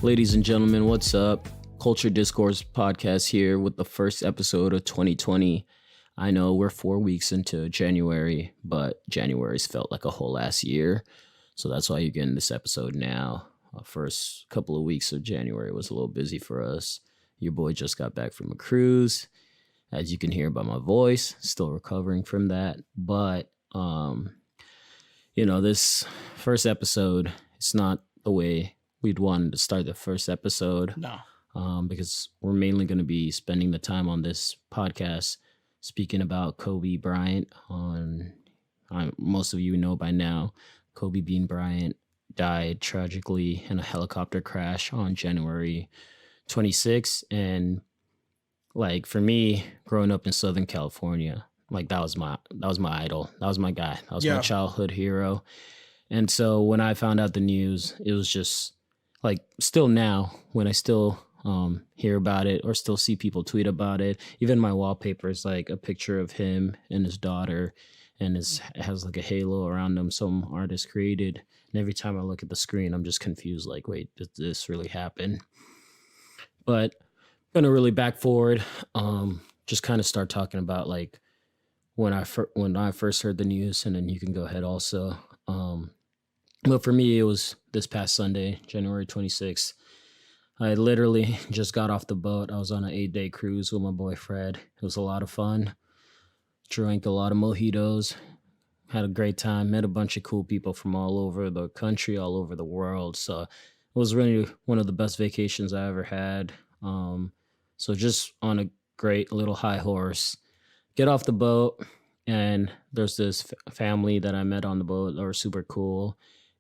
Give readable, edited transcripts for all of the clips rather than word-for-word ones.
Ladies and gentlemen, what's up? Culture Discourse podcast here with the first episode of 2020. I know we're 4 weeks into January, but January's felt like a whole ass year. So that's why you're getting this episode now. First couple of weeks of January was a little busy for us. Your boy just got back from a cruise. As you can hear by my voice, still recovering from that. But, this first episode, it's not the way we'd wanted to start the first episode. No. Because we're mainly going to be spending the time on this podcast speaking about Kobe Bryant. Most of you know by now, Kobe Bean Bryant died tragically in a helicopter crash on January 26th. And like for me, growing up in Southern California, like that was my idol. That was my guy. That was my childhood hero. And so when I found out the news, it was just like still now when I still hear about it or still see people tweet about it. Even my wallpaper is like a picture of him and his daughter, and it has like a halo around him some artist created. And every time I look at the screen, I'm just confused. Like, wait, did this really happen? But I'm gonna really back forward. Just kind of start talking about like when I first heard the news, and then you can go ahead also. But for me, it was this past Sunday, January 26th. I literally just got off the boat. I was on an 8-day cruise with my boy Fred. It was a lot of fun. Drank a lot of mojitos. Had a great time. Met a bunch of cool people from all over the country, all over the world. So it was really one of the best vacations I ever had. So just on a great little high horse. Get off the boat, and there's this family that I met on the boat that were super cool.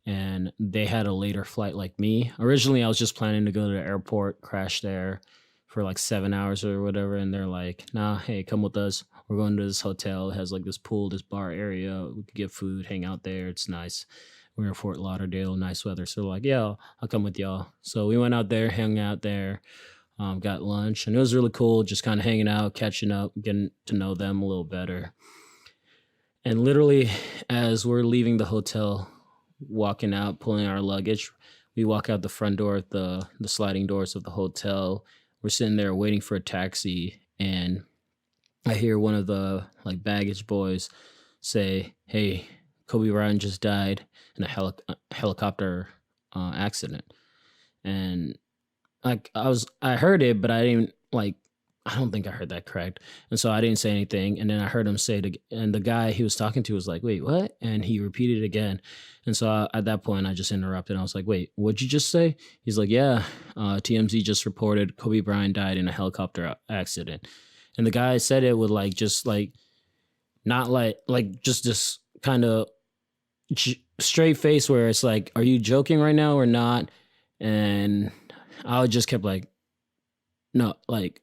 And they had a later flight like me. Originally, I was just planning to go to the airport, crash there for like 7 hours or whatever. And they're like, nah, hey, come with us. We're going to this hotel. It has like this pool, this bar area. We could get food, hang out there. It's nice. We're in Fort Lauderdale, nice weather. So they're like, yeah, I'll come with y'all. So we went out there, hung out there, got lunch. And it was really cool just kind of hanging out, catching up, getting to know them a little better. And literally, as we're leaving the hotel, walking out, pulling our luggage, we walk out the front door of the sliding doors of the hotel. We're sitting there waiting for a taxi, and I hear one of the like baggage boys say, "Hey, Kobe Bryant just died in a helicopter accident." And like I heard it, but I didn't like. I don't think I heard that correct. And so I didn't say anything. And then I heard him say it, and the guy he was talking to was like, wait, what? And he repeated it again. And so at that point, I just interrupted. I was like, wait, what'd you just say? He's like, yeah, TMZ just reported Kobe Bryant died in a helicopter accident. And the guy said it with like, just like, not like just this kind of straight face where it's like, are you joking right now or not? And I just kept like, no, like,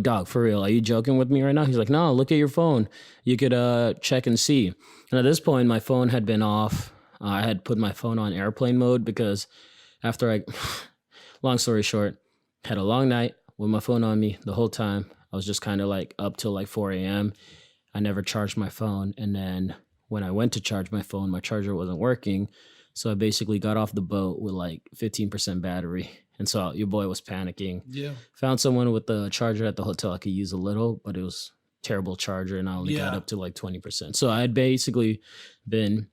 dog, for real, are you joking with me right now? He's like, no, look at your phone. You could check and see. And at this point, my phone had been off. I had put my phone on airplane mode because after long story short, had a long night with my phone on me the whole time. I was just kind of like up till like 4 a.m. I never charged my phone. And then when I went to charge my phone, my charger wasn't working. So I basically got off the boat with like 15% battery. And so your boy was panicking. Yeah. Found someone with the charger at the hotel I could use a little, but it was a terrible charger, and I only got up to like 20%. So I had basically been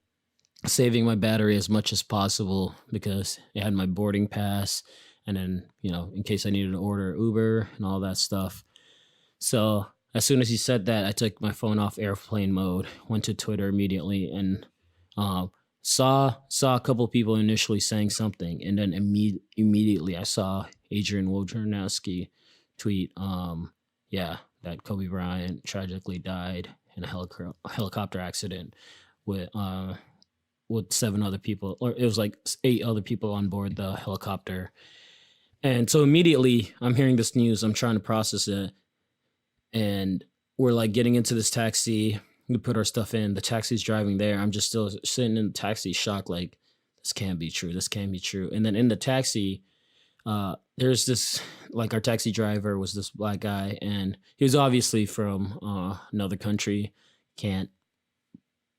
saving my battery as much as possible because it had my boarding pass, and then, in case I needed to order Uber and all that stuff. So as soon as he said that, I took my phone off airplane mode, went to Twitter immediately, and saw a couple people initially saying something, and then immediately I saw Adrian Wojnarowski tweet, that Kobe Bryant tragically died in a helicopter accident with 7 other people, or it was like 8 other people on board the helicopter. And so immediately I'm hearing this news, I'm trying to process it, and we're like getting into this taxi. We put our stuff in. The taxi's driving there. I'm just still sitting in the taxi, shocked, like, this can't be true. This can't be true. And then in the taxi, there's this, like, our taxi driver was this black guy, and he was obviously from another country. Can't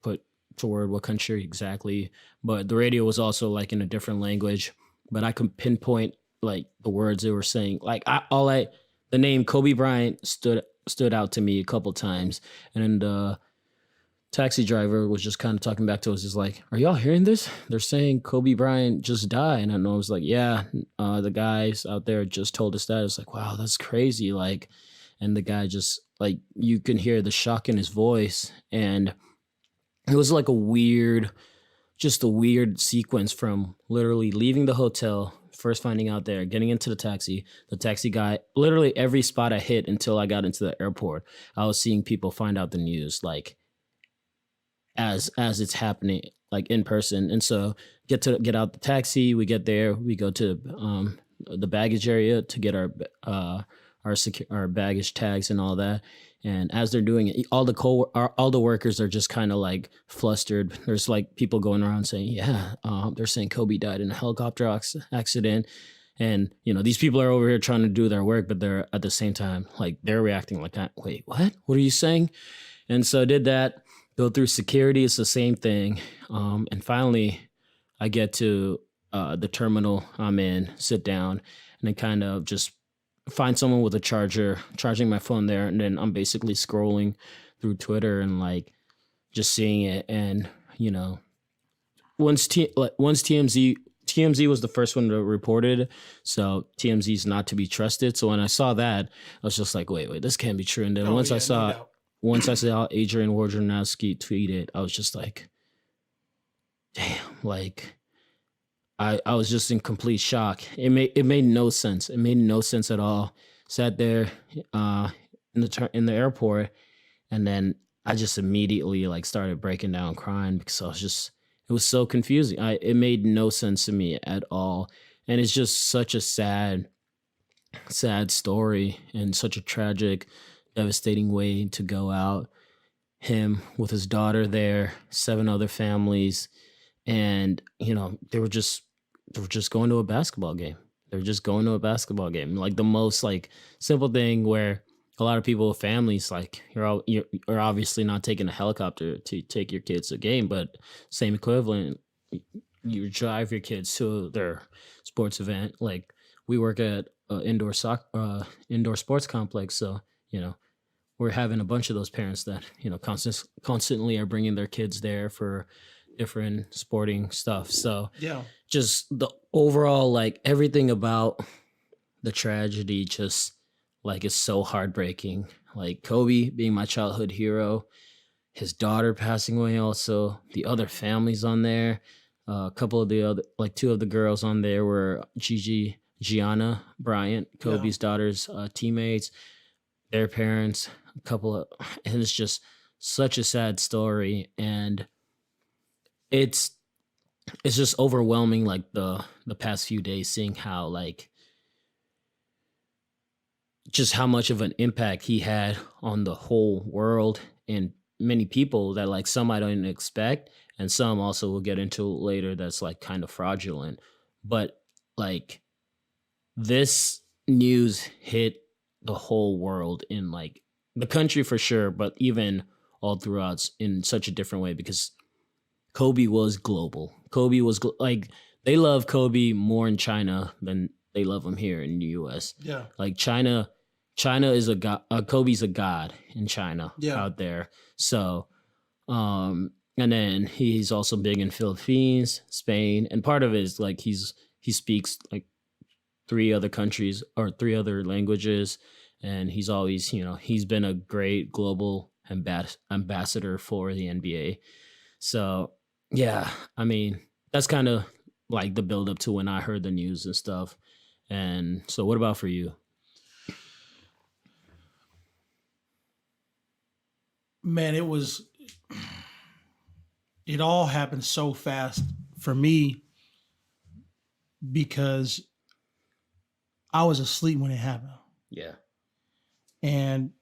put to word what country exactly, but the radio was also, like, in a different language. But I could pinpoint like the words they were saying. Like the name Kobe Bryant stood out to me a couple times, and then the taxi driver was just kind of talking back to us, is like, "Are y'all hearing this? They're saying Kobe Bryant just died." And I know I was like, "Yeah, the guys out there just told us that." It's like, wow, that's crazy. Like, and the guy just like you can hear the shock in his voice, and it was like just a weird sequence from literally leaving the hotel, first finding out there, getting into the taxi guy, literally every spot I hit until I got into the airport, I was seeing people find out the news like as it's happening, like in person. And so get out the taxi, we get there, we go to the baggage area to get our baggage tags and all that. And as they're doing it, all the workers are just kind of like flustered. There's like people going around saying, "Yeah, they're saying Kobe died in a helicopter accident," and these people are over here trying to do their work, but they're at the same time like they're reacting like that. Wait, what? What are you saying? And so I did that. Go through security. It's the same thing. And finally, I get to the terminal I'm in, sit down, and then kind of just find someone with a charger, charging my phone there, and then I'm basically scrolling through Twitter and like just seeing it. And once TMZ was the first one to report it, so TMZ's not to be trusted. So when I saw that, I was just like, wait, this can't be true. And then once I saw Adrian Wojnarowski tweet it, I was just like, damn, like I was just in complete shock. It made no sense. It made no sense at all. Sat there in the airport, and then I just immediately like started breaking down crying because it was so confusing. It made no sense to me at all. And it's just such a sad story and such a tragic, devastating way to go out. Him with his daughter there, 7 other families, and they were just going to a basketball game. They're just going to a basketball game, like the most like simple thing where a lot of people with families, like you're obviously not taking a helicopter to take your kids to a game, but same equivalent, you drive your kids to their sports event. Like we work at an indoor sports complex, so we're having a bunch of those parents that constantly are bringing their kids there for different sporting stuff. So Yeah. just the overall, like everything about the tragedy just like is so heartbreaking. Like Kobe being my childhood hero, his daughter passing away, also the other families on there. A couple of the other, like 2 of the girls on there were Gigi, Gianna Bryant, Kobe's daughter's teammates, their parents, and it's just such a sad story. And it's just overwhelming, like the past few days, seeing how like just how much of an impact he had on the whole world and many people that like some I don't expect, and some also we'll get into later that's like kind of fraudulent. But like this news hit the whole world, in like the country for sure, but even all throughout in such a different way, because Kobe was global. Kobe was like they love Kobe more in China than they love him here in the U.S. Yeah. Like China is a god. Kobe's a god in China out there. So, and then he's also big in Philippines, Spain, and part of it is like he speaks like 3 other countries or 3 other languages, and he's always he's been a great global ambassador for the NBA. So yeah, I mean that's kind of like the build up to when I heard the news and stuff. And so, what about for you? Man, it all happened so fast for me because I was asleep when it happened. Yeah. And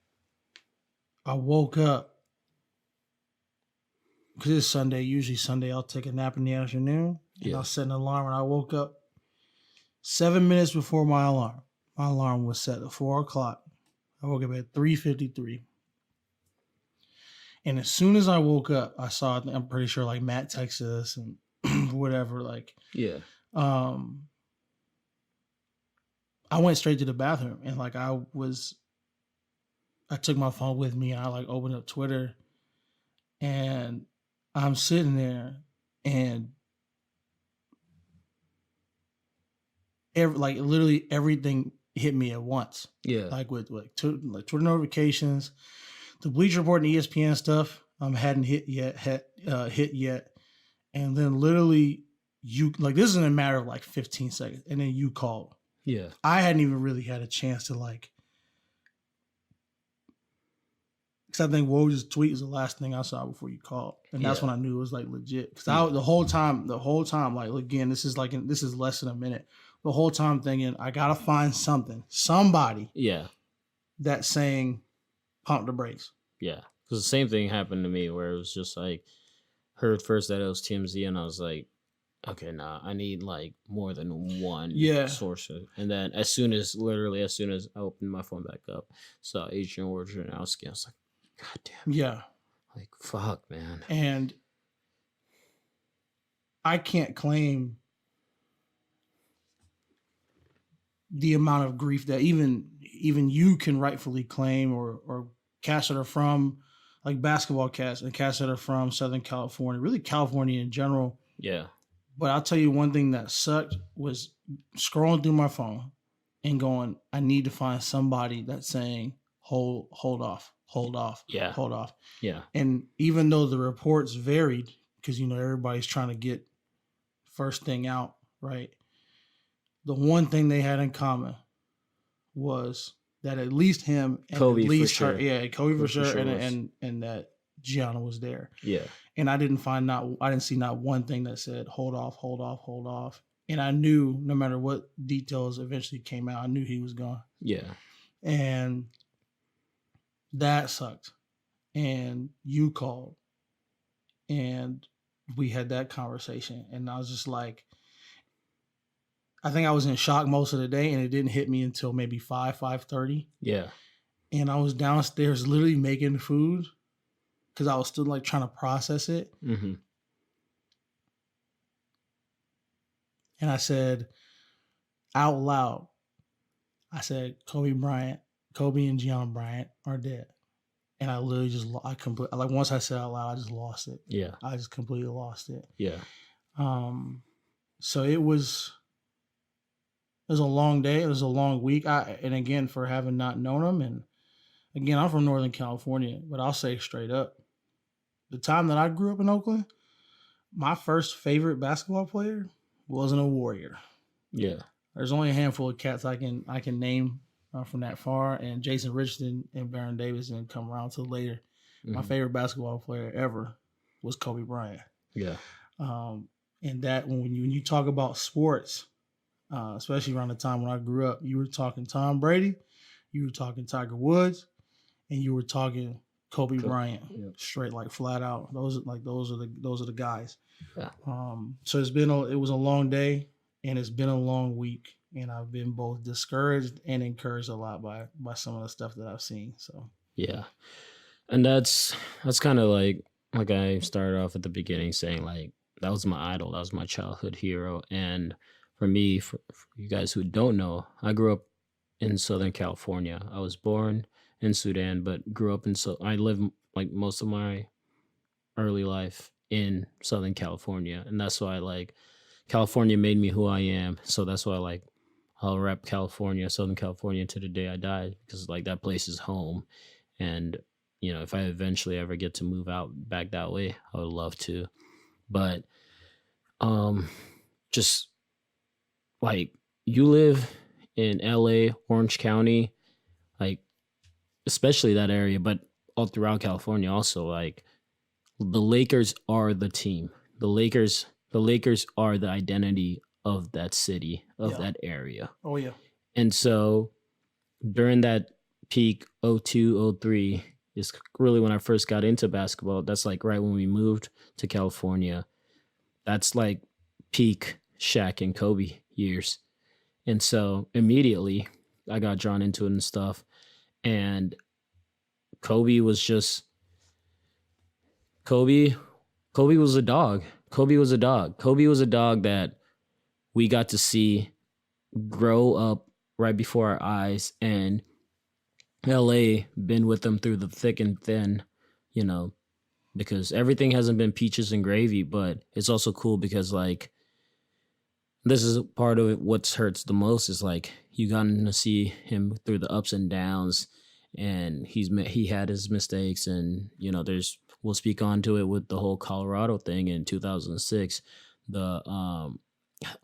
I woke up because it's Sunday. Usually Sunday I'll take a nap in the afternoon. And I'll set an alarm, and I woke up 7 minutes before my alarm. My alarm was set at 4 o'clock. I woke up at 3:53. And as soon as I woke up, I saw it. I'm pretty sure like Matt texted us and whatever. Like, yeah. I went straight to the bathroom and like I took my phone with me and I like opened up Twitter and I'm sitting there and like literally everything hit me at once. Yeah. Like with like Twitter notifications, the Bleacher Report and ESPN stuff hadn't hit yet. And then literally you like this is in a matter of like 15 seconds and then you called. Yeah. I hadn't even really had a chance to like, because I think Woj's tweet was the last thing I saw before you called, and that's when I knew it was like legit. Because the whole time, like again, this is less than a minute. The whole time thinking, I gotta find somebody, that's saying, pump the brakes. Yeah, because the same thing happened to me where it was just like heard first that it was TMZ, and I was like, okay, nah, I need like more than one source. And then as soon as I opened my phone back up, saw Adrian Wojnarowski, I was like, God damn. Yeah. Like, fuck, man. And I can't claim the amount of grief that even you can rightfully claim or cats that are from like basketball cats and cats that are from Southern California, really California in general. Yeah. But I'll tell you one thing that sucked was scrolling through my phone and going, I need to find somebody that's saying, hold off. Yeah. Hold off. Yeah. And even though the reports varied, because, everybody's trying to get first thing out, right? The one thing they had in common was that at least him and Kobe at least for her, sure. Kobe for sure, and that Gianna was there. Yeah. And I didn't see not one thing that said hold off. And I knew no matter what details eventually came out, I knew he was gone. Yeah. And that sucked. And you called and we had that conversation. And I was just like, I think I was in shock most of the day and it didn't hit me until maybe 5:30. Yeah. And I was downstairs literally making food because I was still like trying to process it. Mm-hmm. And I said out loud, Kobe and Gianna Bryant are dead. And I literally once I said out loud, I just lost it. Yeah. I just completely lost it. Yeah. So it was a long day. It was a long week. And again, for having not known him, and again, I'm from Northern California, but I'll say straight up, the time that I grew up in Oakland, my first favorite basketball player wasn't a Warrior. Yeah. There's only a handful of cats I can name from that far, and Jason Richardson and Baron Davis didn't come around till later. Mm-hmm. My favorite basketball player ever was Kobe Bryant. Yeah. And that when you talk about sports, especially around the time when I grew up, you were talking Tom Brady, you were talking Tiger Woods, and you were talking Kobe Bryant, straight like flat out. Those are the guys. Yeah. So it was a long day and it's been a long week, and I've been both discouraged and encouraged a lot by some of the stuff that I've seen. So yeah, and that's kind of like I started off at the beginning saying like that was my idol, that was my childhood hero, and for me, for you guys who don't know, I grew up in Southern California. I was born in Sudan, but grew up I lived like most of my early life in Southern California. And that's why like California made me who I am. So that's why I'll rep California, Southern California to the day I die, because like that place is home. And, if I eventually ever get to move out back that way, I would love to. But just like you live in LA, Orange County, like especially that area, but all throughout California also, like the Lakers are the team. The Lakers are the identity of that city, of that area. Oh yeah. And so during that peak 02, 03 is really when I first got into basketball. That's like right when we moved to California. That's like peak Shaq and Kobe years. And so immediately I got drawn into it and stuff. And Kobe was a dog. Kobe was a dog that we got to see grow up right before our eyes, and LA been with them through the thick and thin, you know, because everything hasn't been peaches and gravy, but it's also cool because like this is part of it. What hurts the most is like you gotten to see him through the ups and downs, and he had his mistakes, and there's we'll speak on to it with the whole Colorado thing in 2006, the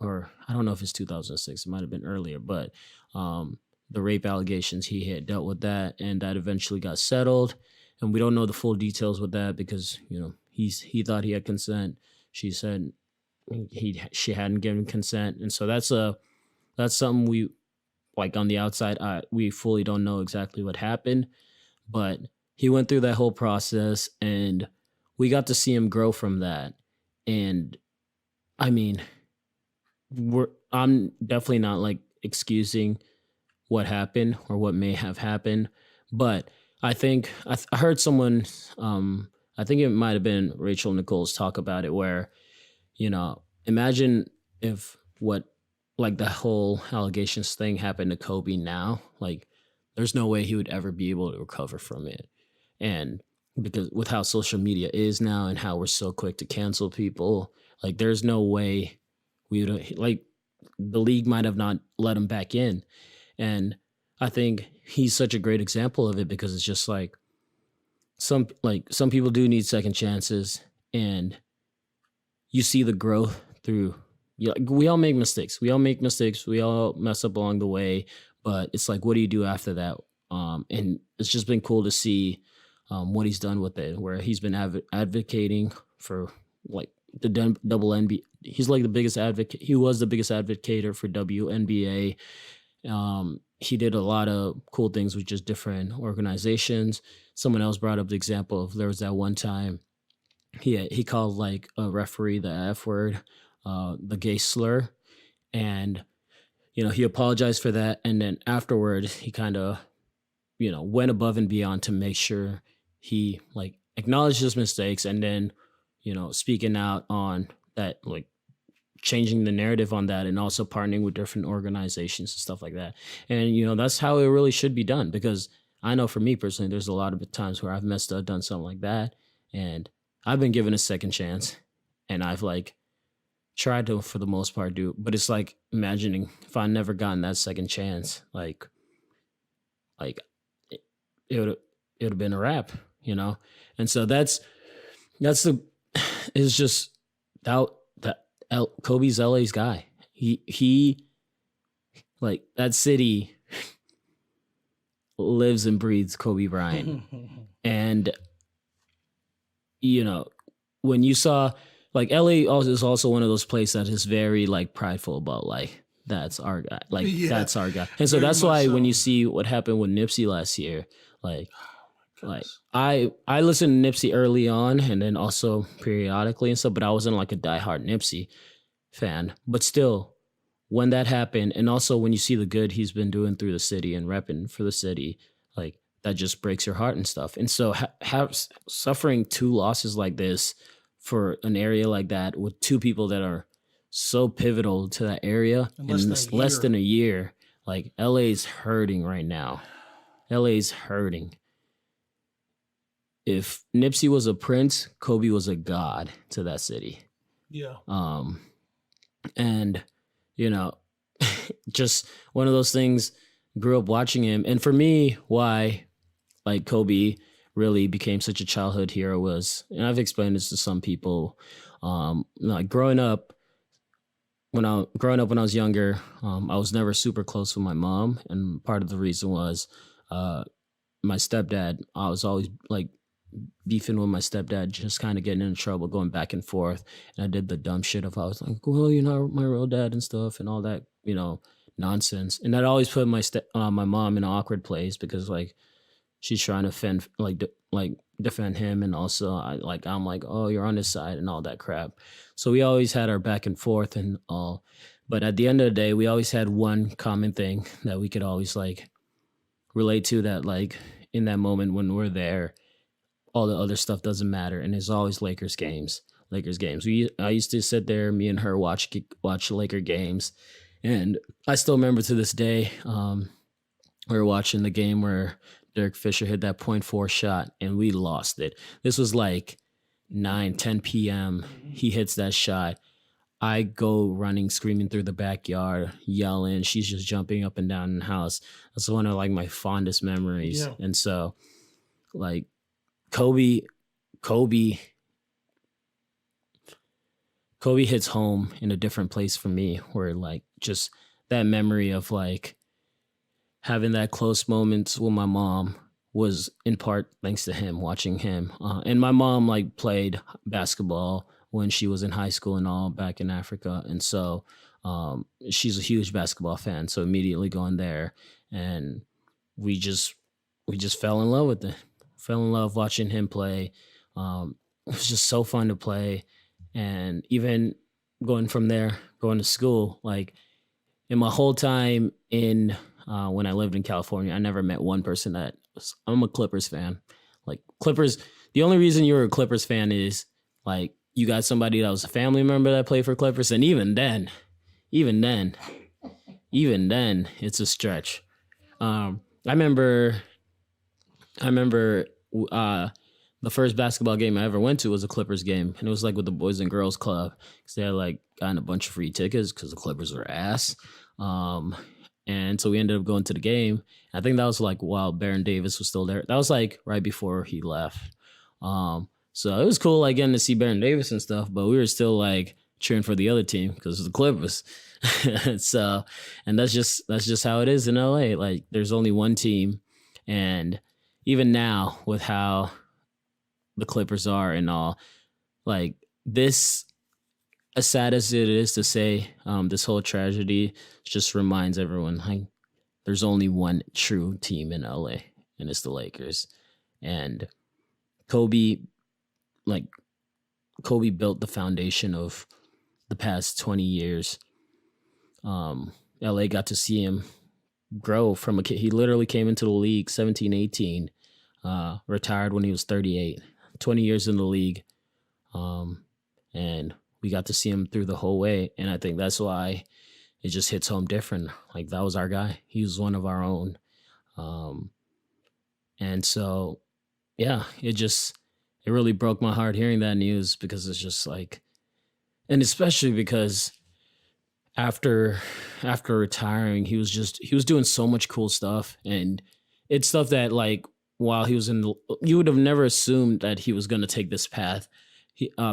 or I don't know if it's 2006, it might have been earlier, but the rape allegations, he had dealt with that, and that eventually got settled, and we don't know the full details with that because he thought he had consent. She said she hadn't given consent, and so that's something we like on the outside. We fully don't know exactly what happened, but he went through that whole process, and we got to see him grow from that. And I mean, I'm definitely not like excusing what happened or what may have happened, but I think I heard someone, I think it might have been Rachel Nichols talk about it, where imagine if what like the whole allegations thing happened to Kobe now, like there's no way he would ever be able to recover from it. And because with how social media is now and how we're so quick to cancel people, like there's no way we would, like, the league might have not let him back in. And I think he's such a great example of it because it's just like some people do need second chances, and you see the growth through. We all make mistakes. We all mess up along the way, but it's like, what do you do after that? And it's just been cool to see what he's done with it, where he's been advocating for like the double NBA. He's like the biggest advocate. He was the biggest advocator for WNBA. He did a lot of cool things with just different organizations. Someone else brought up the example of there was that one time he called like a referee the F word, the gay slur, and he apologized for that, and then afterward he kind of went above and beyond to make sure he like acknowledged his mistakes, and then speaking out on that, like changing the narrative on that, and also partnering with different organizations and stuff like that. And that's how it really should be done, because I know for me personally, there's a lot of times where I've messed up, done something like that, and I've been given a second chance, and I've like tried to, for the most part, do. But it's like imagining if I never gotten that second chance, like it would have been a wrap, And so that's the it's just that Kobe's LA's guy. He like that city lives and breathes Kobe Bryant. And when you saw like LA is also one of those places that is very like prideful about like that's our guy, like that's our guy. And so that's why when you see what happened with Nipsey last year, like I listened to Nipsey early on and then also periodically and stuff, but I wasn't like a diehard Nipsey fan. But still, when that happened, and also when you see the good he's been doing through the city and repping for the city, like that just breaks your heart and stuff. And so suffering two losses like this for an area like that with two people that are so pivotal to that area in less than a year, like LA's hurting right now. LA's hurting. If Nipsey was a prince, Kobe was a god to that city. Yeah. And just one of those things. Grew up watching him, and for me, why like Kobe really became such a childhood hero was, and I've explained this to some people, like growing up when I was younger, I was never super close with my mom, and part of the reason was my stepdad. I was always like beefing with my stepdad, just kind of getting into trouble, going back and forth. And I did the dumb shit of I was like, well, you're not my real dad and stuff and all that, nonsense. And that always put my mom in an awkward place because like she's trying to defend him, and also I'm like, oh, you're on his side and all that crap. So we always had our back and forth and all. But at the end of the day, we always had one common thing that we could always like relate to, that like in that moment when we're there, all the other stuff doesn't matter, and it's always Lakers games. I used to sit there, me and her watch Laker games, And I still remember to this day, we were watching the game where Derek Fisher hit that .4 shot and we lost it. This was like 9, 10 p.m. He hits that shot. I go running, screaming through the backyard, yelling. She's just jumping up and down in the house. That's one of like my fondest memories. Yeah. And so like Kobe hits home in a different place for me, where like just that memory of like having that close moments with my mom was in part thanks to him, watching him. And my mom like played basketball when she was in high school and all back in Africa. And so she's a huge basketball fan. So immediately going there, and we just fell in love with it. Fell in love watching him play. It was just so fun to play. And even going from there, going to school, like in my whole time in when I lived in California, I never met one person I'm a Clippers fan. Like Clippers, the only reason you're a Clippers fan is like you got somebody that was a family member that played for Clippers, and even then, it's a stretch. I remember the first basketball game I ever went to was a Clippers game, and it was like with the Boys and Girls Club, because they had like gotten a bunch of free tickets because the Clippers were ass. And so we ended up going to the game. I think that was like while Baron Davis was still there. That was like right before he left. So it was cool, like getting to see Baron Davis and stuff, but we were still like cheering for the other team because of the Clippers. So, and that's just how it is in LA. Like there's only one team, and even now with how the Clippers are and all, like this, as sad as it is to say, this whole tragedy just reminds everyone like there's only one true team in LA, and it's the Lakers. And Kobe built the foundation of the past 20 years. LA got to see him grow from a kid. He literally came into the league 17, 18, retired when he was 38, 20 years in the league. And we got to see him through the whole way. And I think that's why it just hits home different. Like that was our guy. He was one of our own. And so, yeah, it really broke my heart hearing that news, because it's just like, and especially because after retiring, he was doing so much cool stuff, and it's stuff that like while he was you would have never assumed that he was going to take this path.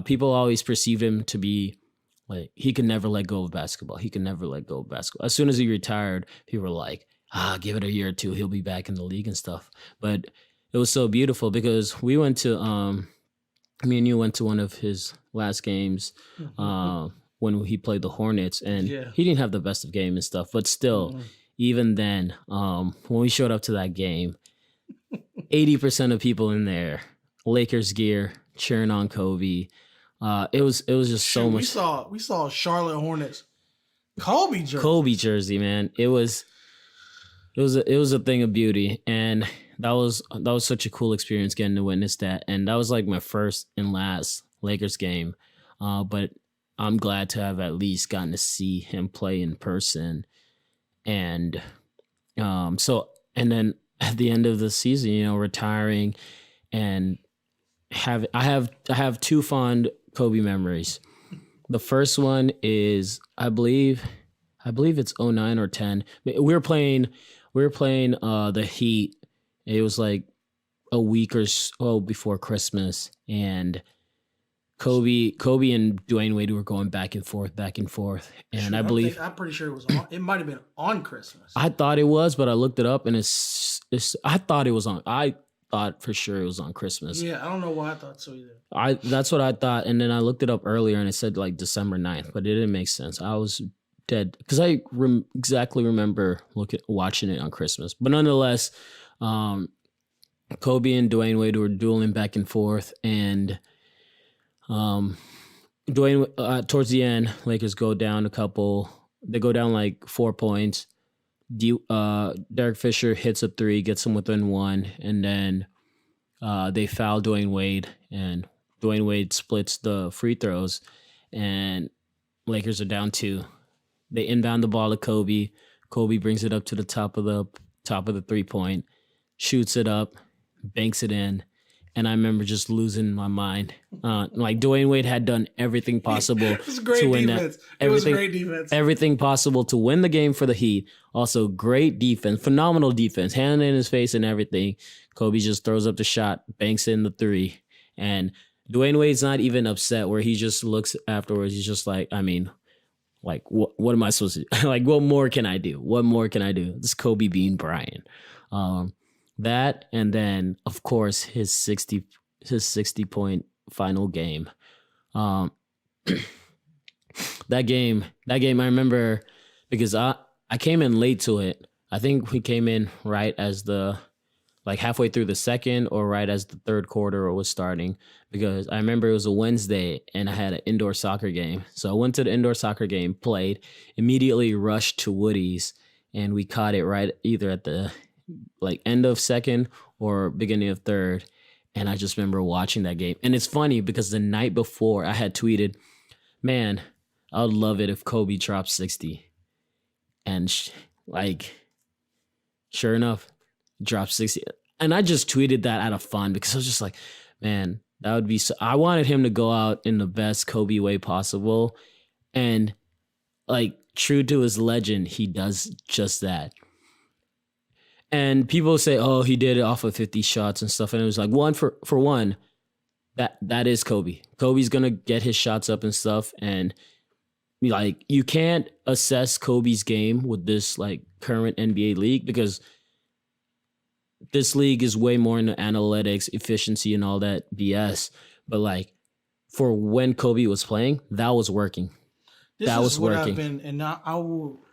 People always perceived him to be like, he could never let go of basketball. As soon as he retired, people were like, give it a year or two, he'll be back in the league and stuff. But it was so beautiful because we went to, me and you went to one of his last games when he played the Hornets, and he didn't have the best of game and stuff. But still, even then, when we showed up to that game, 80% of people in there, Lakers gear, cheering on Kobe. It was just so much. We saw Charlotte Hornets Kobe jersey, man. It was a thing of beauty, and that was such a cool experience getting to witness that. And that was like my first and last Lakers game. But I'm glad to have at least gotten to see him play in person. And and then at the end of the season, retiring, and I have two fond Kobe memories. The first one is I believe it's 09 or 10. We were playing the Heat. It was like a week or so before Christmas, and Kobe and Dwayne Wade were going back and forth, and I'm pretty sure it was on. It might have been on Christmas. I thought it was, but I looked it up, and I thought it was on. I thought for sure it was on Christmas. Yeah, I don't know why I thought so either. That's what I thought, and then I looked it up earlier, and it said like December 9th, but it didn't make sense. I was dead because I exactly remember watching it on Christmas. But nonetheless, Kobe and Dwayne Wade were dueling back and forth, and Dwayne towards the end, Lakers go down a couple. They go down like 4 points. Derek Fisher hits a three, gets them within one, and then they foul Dwayne Wade, and Dwayne Wade splits the free throws, and Lakers are down two. They inbound the ball to Kobe. Kobe brings it up to the top of the 3-point, shoots it up, banks it in. And I remember just losing my mind. Like Dwayne Wade had done everything possible It was great to win defense. that. It was great defense. Everything possible to win the game for the Heat. Also, great defense, phenomenal defense, hand in his face and everything. Kobe just throws up the shot, banks in the 3. And Dwayne Wade's not even upset where he just looks afterwards. He's just like, I mean, like, what am I supposed to do? Like, what more can I do? What more can I do? This is Kobe being Bryant. That, and then, of course, his 60-point final game. That game, I remember because I came in late to it. I think we came in right as halfway through the second or right as the third quarter was starting, because I remember it was a Wednesday and I had an indoor soccer game. So I went to the indoor soccer game, played, immediately rushed to Woody's, and we caught it right either at the end of second or beginning of third. And I just remember watching that game. And it's funny because the night before I had tweeted, man, I would love it if Kobe dropped 60. And sure enough, dropped 60. And I just tweeted that out of fun because I was just like, man, that would be so. I wanted him to go out in the best Kobe way possible. And true to his legend, he does just that. And people say, oh, he did it off of 50 shots and stuff. And it was like, one for one, that is Kobe. Kobe's going to get his shots up and stuff. And you can't assess Kobe's game with this current NBA league, because this league is way more into analytics, efficiency, and all that BS. But for when Kobe was playing, that was working. That was working. And now I will,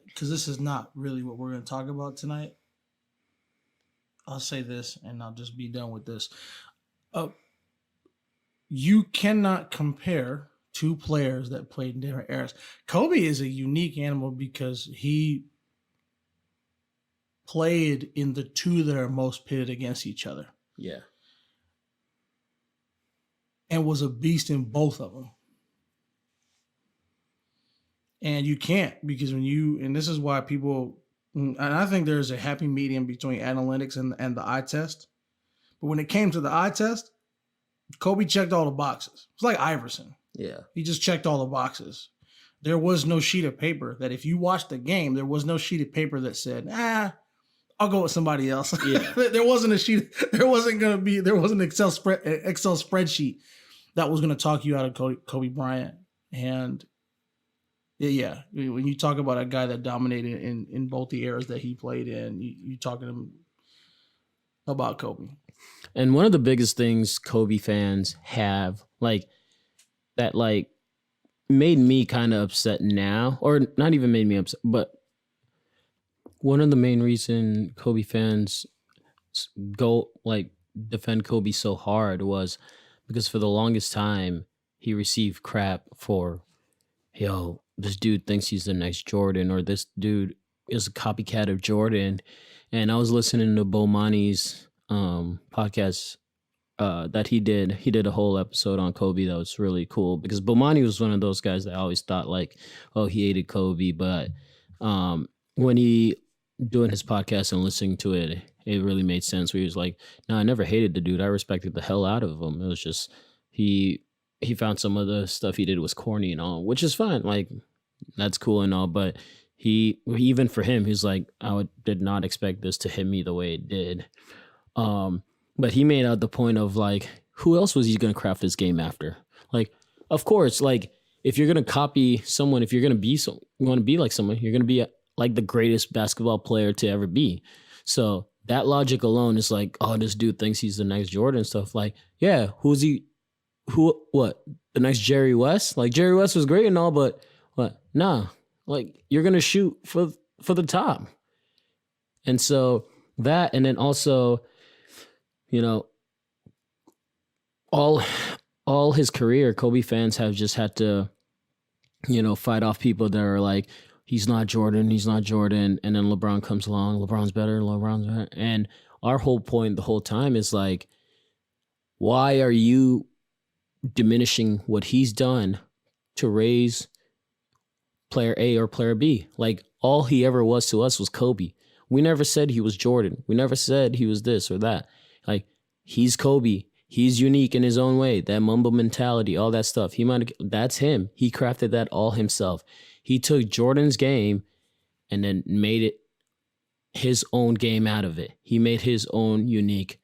because this is not really what we're going to talk about tonight. I'll say this and I'll just be done with this. You cannot compare two players that played in different eras. Kobe is a unique animal because he played in the two that are most pitted against each other. Yeah. And was a beast in both of them. And you can't, because and this is why people, and I think there's a happy medium between analytics and the eye test. But when it came to the eye test, Kobe checked all the boxes. It's like Iverson. Yeah. He just checked all the boxes. There was no sheet of paper that if you watched the game, there was no sheet of paper that said, I'll go with somebody else. Yeah. There wasn't a sheet. There wasn't an Excel spreadsheet that was going to talk you out of Kobe Bryant. And yeah, when you talk about a guy that dominated in both the eras that he played in, you talking about Kobe. And one of the biggest things Kobe fans have, that made me kind of upset now, or not even made me upset, but one of the main reason Kobe fans go defend Kobe so hard was because for the longest time he received crap for, this dude thinks he's the next Jordan, or this dude is a copycat of Jordan. And I was listening to Bomani's podcast that he did. He did a whole episode on Kobe that was really cool, because Bomani was one of those guys that I always thought he hated Kobe. But when he doing his podcast and listening to it, it really made sense. Where he was like, no, I never hated the dude. I respected the hell out of him. It was just he found some of the stuff he did was corny and all, which is fine. That's cool and all. But even for him, he's like, did not expect this to hit me the way it did. But he made out the point of who else was he going to craft his game after? Of course, if you're going to copy someone, if you're going to be you want to be like someone, you're going to be the greatest basketball player to ever be. So that logic alone is this dude thinks he's the next Jordan stuff. Yeah, who's he? What? The next Jerry West? Jerry West was great and all, but what? Nah. You're going to shoot for the top. And so that, and then also, all his career, Kobe fans have just had to, fight off people that are he's not Jordan. And then LeBron comes along. LeBron's better. And our whole point the whole time is why are you diminishing what he's done to raise player A or player B. Like, all he ever was to us was Kobe. We never said he was Jordan. We never said he was this or that. Like, he's Kobe. He's unique in his own way. That Mamba mentality, all that stuff. That's him. He crafted that all himself. He took Jordan's game and then made it his own game out of it. He made his own unique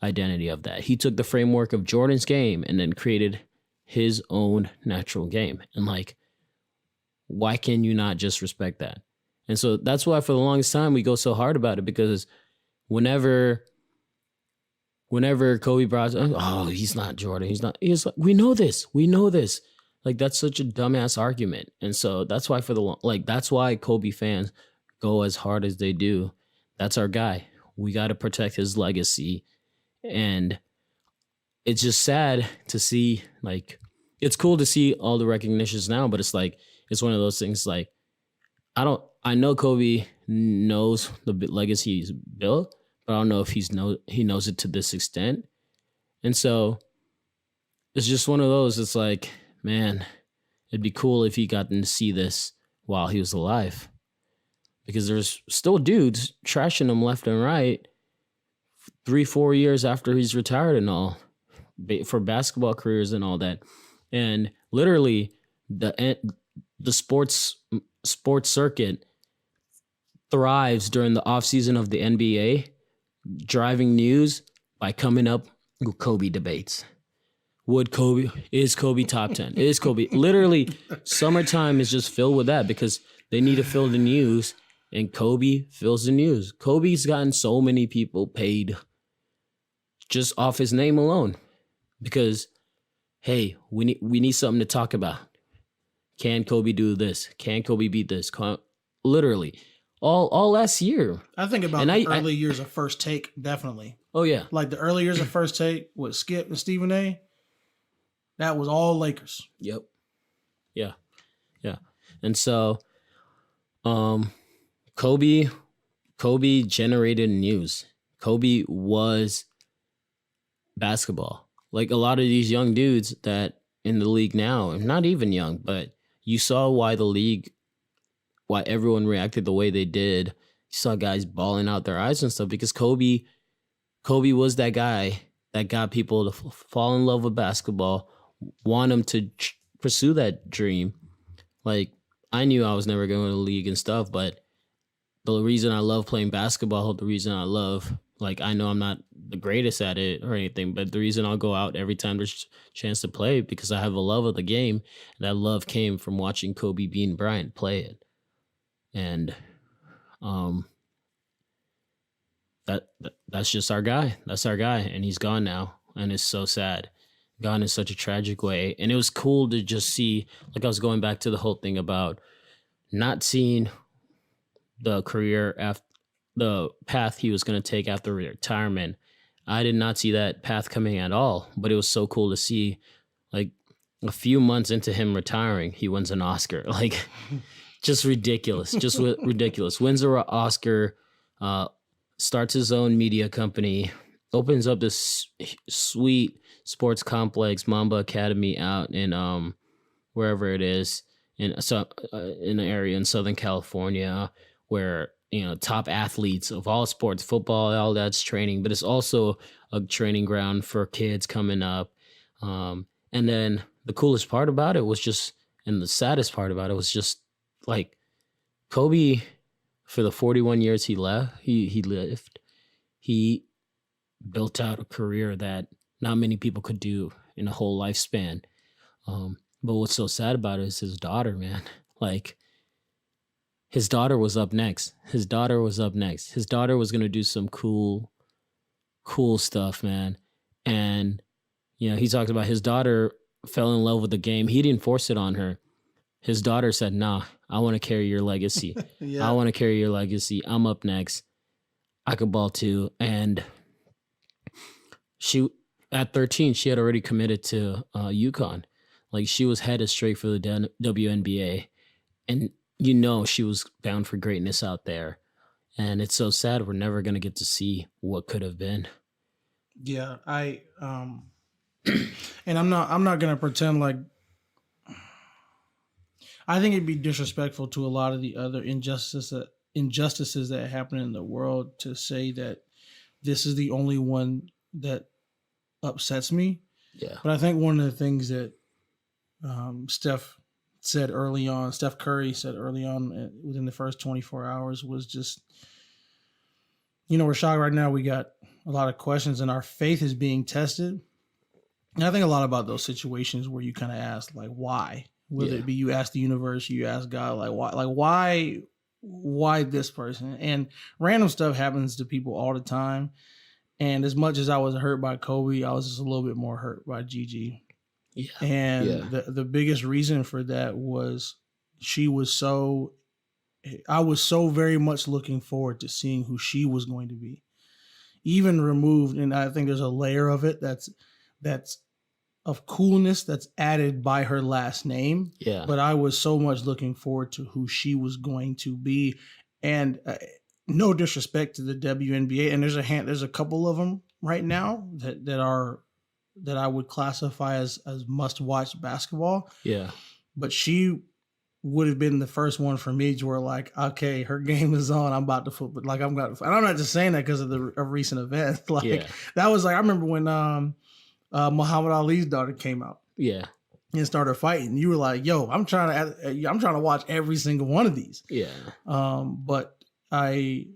identity of that. He took the framework of Jordan's game and then created his own natural game. And like, why can you not just respect that? And so that's why for the longest time we go so hard about it, because whenever Kobe Bryant, oh, he's not Jordan. He's like, we know this. Like, that's such a dumbass argument. And so that's why that's why Kobe fans go as hard as they do. That's our guy. We got to protect his legacy. And it's just sad to see, like, it's cool to see all the recognitions now, but it's like, it's one of those things, like, I know Kobe knows the legacy he's built, but I don't know if he knows it to this extent. And so it's just one of those, it's like, man, it'd be cool if he gotten to see this while he was alive. Because there's still dudes trashing him left and right 3-4 years after he's retired and all, for basketball careers and all that. And literally the sports circuit thrives during the offseason of the NBA, driving news by coming up with Kobe debates. Is Kobe top 10? Is Kobe? Literally, summertime is just filled with that because they need to fill the news, and Kobe fills the news. Kobe's gotten so many people paid just off his name alone because, hey, we need something to talk about. Can Kobe do this? Can Kobe beat this? Literally, all last year. I think about the early years of First Take, definitely. Oh, yeah. Like the early years of First Take with Skip and Stephen A., that was all Lakers. Yep. Yeah. Yeah. And so, Kobe generated news. Kobe was basketball. Like a lot of these young dudes that in the league now, not even young, but you saw why everyone reacted the way they did. You saw guys bawling out their eyes and stuff because Kobe was that guy that got people to fall in love with basketball, want them to pursue that dream. Like, I knew I was never going to the league and stuff, but the reason I love playing basketball, the reason I love, like, I know I'm not the greatest at it or anything, but the reason I'll go out every time there's a chance to play because I have a love of the game. And that love came from watching Kobe Bryant play it. And that's just our guy. That's our guy. And he's gone now. And it's so sad. Gone in such a tragic way. And it was cool to just see, like I was going back to the whole thing about not seeing the career after the path he was going to take after retirement. I did not see that path coming at all, but it was so cool to see, like, a few months into him retiring, he wins an Oscar. Like, just ridiculous, ridiculous. Wins an Oscar, starts his own media company, opens up this sweet sports complex, Mamba Academy, out in wherever it is in an area in Southern California where, you know, top athletes of all sports, football, all that's training, but it's also a training ground for kids coming up. And then the coolest part about it was just, and the saddest part about it was just, like, Kobe, for the 41 years he lived, he built out a career that not many people could do in a whole lifespan. But what's so sad about it is his daughter, man. Like, his daughter was up next. His daughter was going to do some cool stuff, man. And, you know, he talked about his daughter fell in love with the game. He didn't force it on her. His daughter said, nah, I want to carry your legacy. Yeah. I want to carry your legacy. I'm up next. I could ball too. And at 13, she had already committed to UConn. Like, she was headed straight for the WNBA. And, you know, she was bound for greatness out there. And it's so sad we're never going to get to see what could have been. Yeah, and I'm not going to pretend like I think it'd be disrespectful to a lot of the other injustices that happen in the world to say that this is the only one that upsets me. Yeah. But I think one of the things that Steph Curry said early on within the first 24 hours was just, we're shocked right now. We got a lot of questions and our faith is being tested. And I think a lot about those situations where you kind of ask, like, why? Whether it be you ask the universe, you ask God, why this person? And random stuff happens to people all the time. And as much as I was hurt by Kobe, I was just a little bit more hurt by Gigi. Yeah. And the biggest reason for that was I was so very much looking forward to seeing who she was going to be. Even removed, and I think there's a layer of it that's of coolness that's added by her last name. Yeah. But I was so much looking forward to who she was going to be. And no disrespect to the WNBA, and there's a couple of them right now that I would classify as must watch basketball. Yeah. But she would have been the first one for me to where, like, okay, her game is on. I'm about to flip it. Like, and I'm not just saying that because of the recent events. Like, that was like, I remember when Muhammad Ali's daughter came out. Yeah. And started fighting. You were like, yo, I'm trying to watch every single one of these. Yeah. But I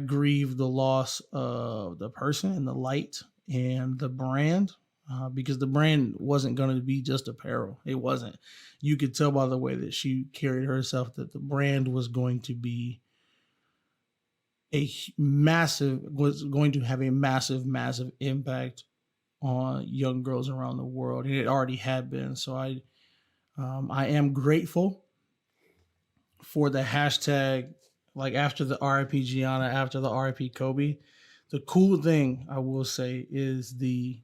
grieve the loss of the person and the light and the brand, because the brand wasn't going to be just apparel. It wasn't. You could tell by the way that she carried herself that the brand was going to be was going to have a massive, massive impact on young girls around the world. And it already had been. So I am grateful for the hashtag, like after the RIP Gianna, after the RIP Kobe. The cool thing I will say is the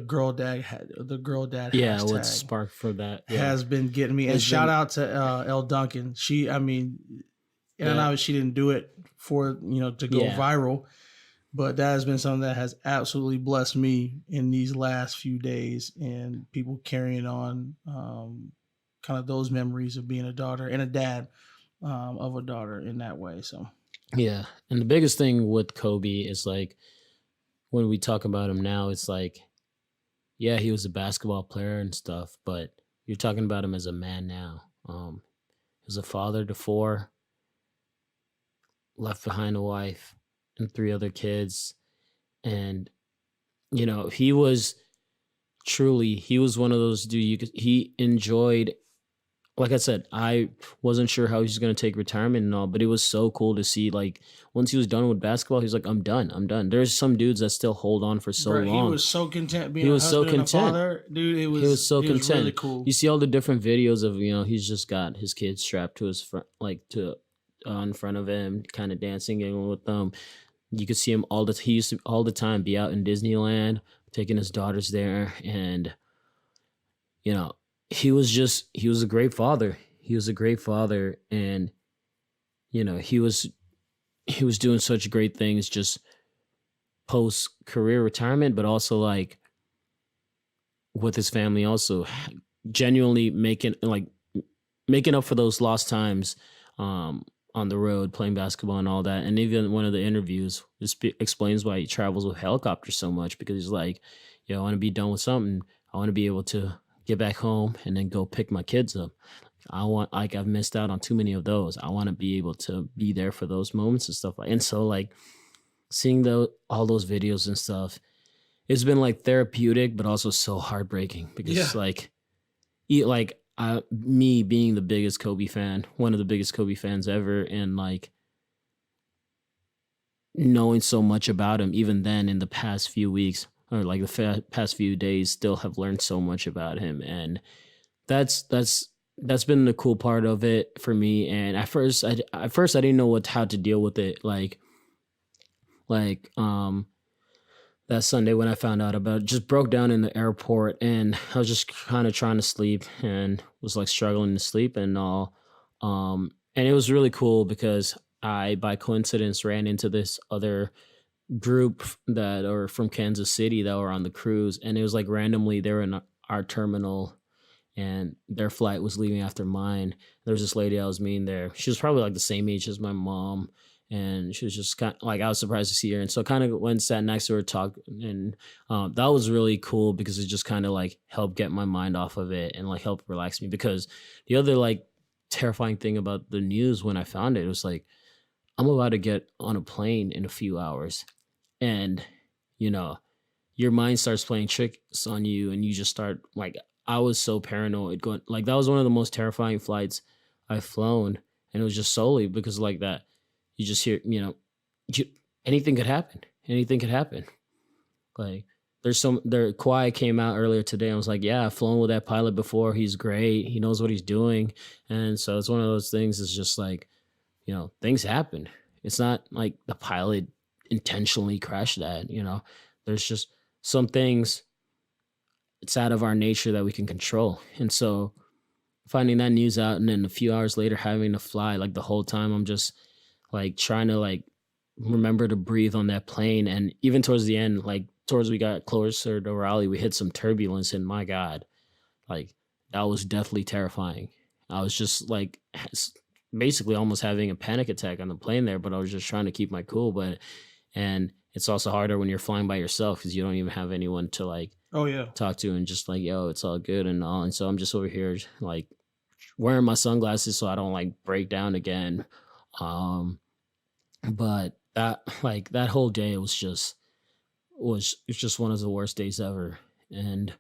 girl dad yeah, hashtag what sparked for that has been getting me. And shout out to Elle Duncan. She know she didn't do it for to go viral, but that has been something that has absolutely blessed me in these last few days, and people carrying on kind of those memories of being a daughter and a dad of a daughter in that way. So yeah, and the biggest thing with Kobe is, like, when we talk about him now, it's like, yeah, he was a basketball player and stuff, but you're talking about him as a man now. He was a father to 4, left behind a wife and 3 other kids. And, he was one of those dudes, he enjoyed, like I said, I wasn't sure how he was going to take retirement and all, but it was so cool to see, like, once he was done with basketball, he was like, I'm done. There's some dudes that still hold on for so long. He was so content being a husband and a father. Dude, he was so content. Really cool. You see all the different videos of, he's just got his kids strapped to his front, like in front of him, kind of dancing with them. You could see him he used to all the time be out in Disneyland, taking his daughters there, and, he was a great father. He was a great father, and he was doing such great things just post career retirement, but also, like, with his family, also genuinely making up for those lost times on the road playing basketball and all that. And even one of the interviews explains why he travels with helicopters so much, because he's like, I want to be done with something. I want to be able to get back home and then go pick my kids up. I've missed out on too many of those. I want to be able to be there for those moments and stuff. And so, like, seeing all those videos and stuff, it's been, like, therapeutic, but also so heartbreaking, because me being the biggest Kobe fan, one of the biggest Kobe fans ever, and, like, knowing so much about him, even then in the past few weeks, or like the past few days, still have learned so much about him. And that's been the cool part of it for me. And at first I didn't know how to deal with it. Like that Sunday when I found out about it, just broke down in the airport, and I was just kind of trying to sleep and was, like, struggling to sleep and all. And it was really cool because I, by coincidence, ran into this other group that are from Kansas City that were on the cruise, and it was like randomly they were in our terminal, and their flight was leaving after mine. There was this lady I was meeting there. She was probably like the same age as my mom, and she was just kind of like, I was surprised to see her, and so kind of went and sat next to her, talked, and that was really cool because it just kind of like helped get my mind off of it and like help relax me. Because the other like terrifying thing about the news when I found it was like, I'm about to get on a plane in a few hours, and you know, your mind starts playing tricks on you, and you just start like, I was so paranoid going, like that was one of the most terrifying flights I've flown, and it was just solely because like that. You just hear, you, anything could happen. Anything could happen. Like Kawhi came out earlier today and was like, yeah, I've flown with that pilot before. He's great. He knows what he's doing. And so it's one of those things. It's just like, things happen. It's not like the pilot intentionally crashed that, there's just some things, it's out of our nature that we can control. And so finding that news out and then a few hours later having to fly, like the whole time I'm just like trying to like remember to breathe on that plane. And even towards the end, like towards we got closer to Raleigh, we hit some turbulence, and my God, like that was deathly terrifying. I was just like basically almost having a panic attack on the plane there, but I was just trying to keep my cool. And it's also harder when you're flying by yourself because you don't even have anyone to like talk to and just like, yo, it's all good and all. And so I'm just over here like wearing my sunglasses so I don't like break down again. But that whole day was just one of the worst days ever. And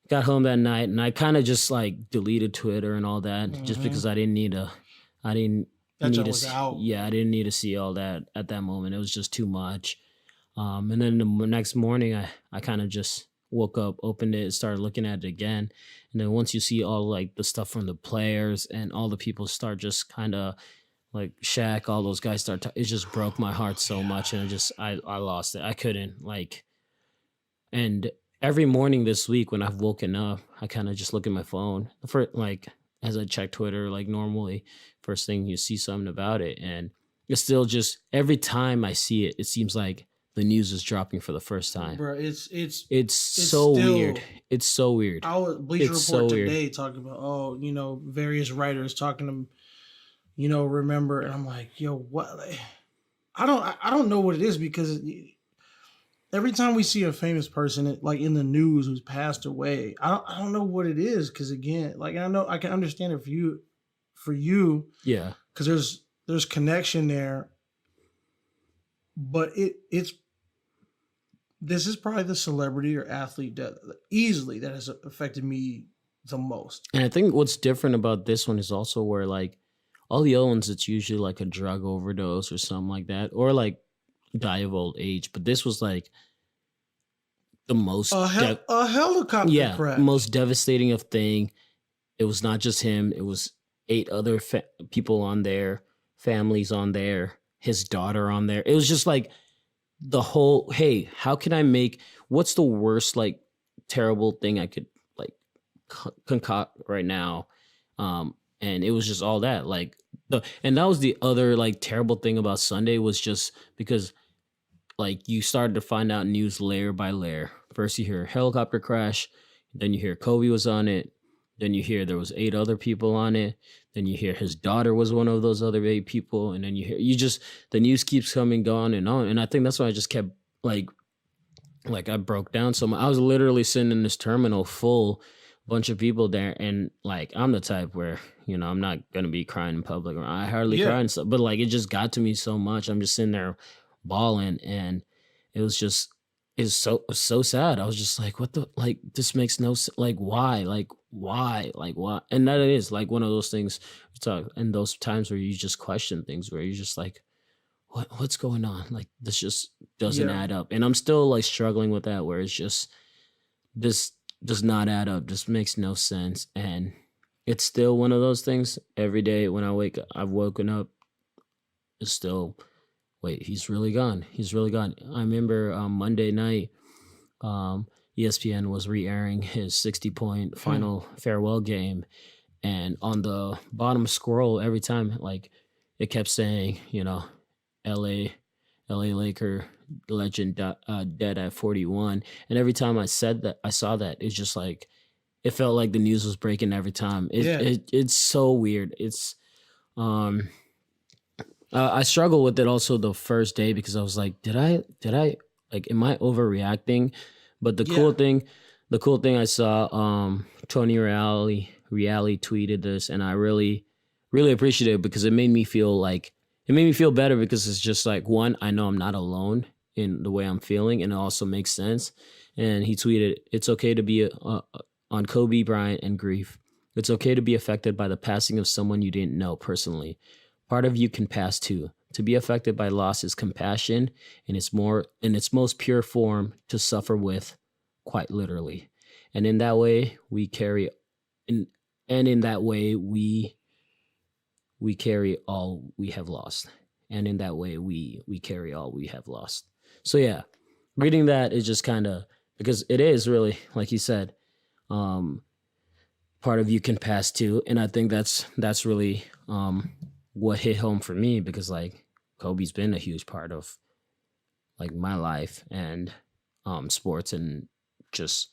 got home that night and I kind of just like deleted Twitter and all that just because I didn't need to see all that at that moment. It was just too much. And then the next morning I kind of just woke up, opened it, started looking at it again. And then once you see all like the stuff from the players and all the people start just kind of like Shaq, all those guys it just broke my heart so much. And I lost it. I couldn't and every morning this week when I've woken up, I kind of just look at my phone for like, as I check Twitter, like normally first thing you see something about it. And it's still just every time I see it, it seems like the news is dropping for the first time. Bro, it's so weird. It's so weird. I was Bleacher Report today talking about, various writers talking to, remember, and I'm like, yo, what? Like, I don't know what it is because every time we see a famous person like in the news who's passed away, I don't know what it is because again, like I know I can understand it for you, yeah, because there's connection there, but this is probably the celebrity or athlete that has affected me the most. And I think what's different about this one is also where like all the other ones, it's usually like a drug overdose or something like that, or like die of old age. But this was like the most a helicopter crash. Most devastating of thing. It was not just him. It was 8 other people on there, families on there, his daughter on there. It was just like the whole, hey, how can I what's the worst like terrible thing I could like concoct right now? And it was just all that like and that was the other like terrible thing about Sunday was just because like you started to find out news layer by layer. First you hear a helicopter crash, then you hear Kobe was on it, then you hear there was 8 other people on it, then you hear his daughter was one of those other 8 people, and then the news keeps coming, going and on. And I think that's why I just kept like I broke down so much. I was literally sitting in this terminal full, bunch of people there, and like I'm the type where I'm not gonna be crying in public, or I hardly cry and stuff, but like it just got to me so much. I'm just sitting there bawling, and it was so sad. I was just like, what the, like, this makes no sense. Like, why? And that is like one of those things we talk, and those times where you just question things, where you're just like, what's going on? Like, this just doesn't add up. And I'm still like struggling with that, where it's just, this does not add up. This makes no sense. And it's still one of those things every day when I've woken up, it's still, wait, he's really gone. I remember Monday night, ESPN was re-airing his 60-point final farewell game. And on the bottom scroll, every time, like, it kept saying, LA Laker legend dead at 41. And every time I saw that, it's just like, it felt like the news was breaking every time. It's so weird. It's I struggled with it also the first day because I was like, did I like, am I overreacting? But the cool thing I saw, Tony Reale tweeted this, and I really, really appreciate it because it made me feel better because it's just like, one, I know I'm not alone in the way I'm feeling, and it also makes sense. And he tweeted, "It's okay to be on Kobe Bryant and grief. It's okay to be affected by the passing of someone you didn't know personally. Part of you can pass too. To be affected by loss is compassion, and it's more in its most pure form to suffer with, quite literally. And in that way, we carry all we have lost. And in that way, we carry all we have lost." So yeah, reading that is just kind of, because it is really, like you said, part of you can pass too, and I think that's really what hit home for me, because like Kobe's been a huge part of like my life and sports, and just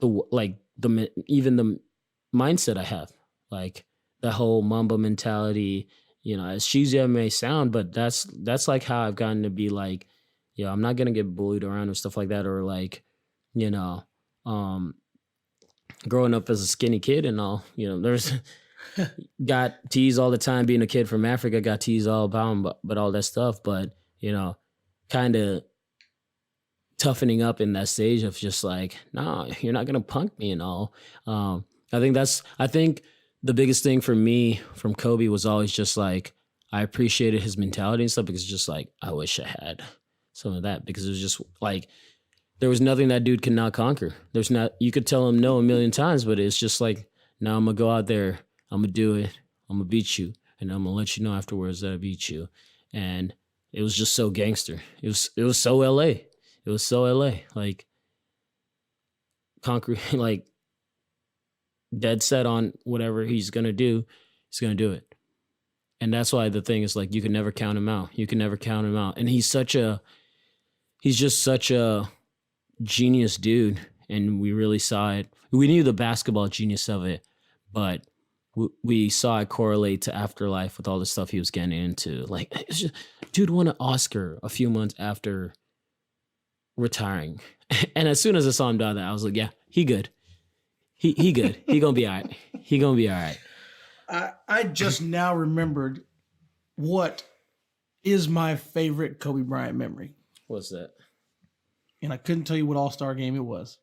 even the mindset I have, like the whole Mamba mentality. As cheesy as it may sound, but that's like how I've gotten to be like, I'm not gonna get bullied around or stuff like that, or like, growing up as a skinny kid and all, there's got teased all the time being a kid from Africa, got teased all about him, but all that stuff, but kind of toughening up in that stage of just like, nah, you're not gonna punk me and all. I think the biggest thing for me from Kobe was always just like, I appreciated his mentality and stuff, because it's just like, I wish I had some of that, because it was just like, there was nothing that dude could not conquer. You could tell him no a million times, but it's just like, now I'm gonna go out there, I'm gonna do it, I'm gonna beat you, and I'm gonna let you know afterwards that I beat you. And it was just so gangster. It was so LA. It was so LA. Like, conquer, like, dead set on whatever he's gonna do, he's gonna do it. And that's why the thing is, like, you can never count him out. You can never count him out. And he's just such a genius dude. And we really saw it. We knew the basketball genius of it, but we saw it correlate to afterlife with all the stuff he was getting into. Like, it's just, dude won an Oscar a few months after retiring. And as soon as I saw him do that, I was like, yeah, he good. He good. He gonna be all right. He gonna be all right. I just now remembered what is my favorite Kobe Bryant memory. What's that? And I couldn't tell you what All-Star game it was.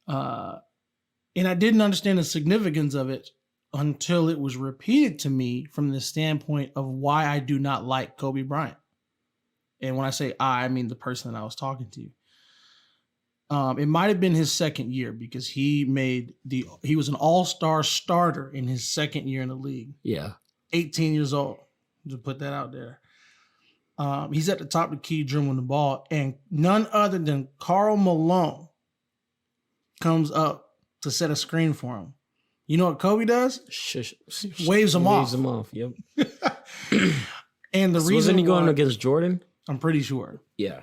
And I didn't understand the significance of it until it was repeated to me from the standpoint of why I do not like Kobe Bryant. And when I say I mean the person that I was talking to. It might have been his second year, because he was an all-star starter in his second year in the league. Yeah. 18 years old. To put that out there. He's at the top of the key dribbling the ball, and none other than Karl Malone comes up to set a screen for him. You know what Kobe does? Waves him off. Waves him off, yep. And the reason wasn't he going against Jordan? I'm pretty sure. Yeah.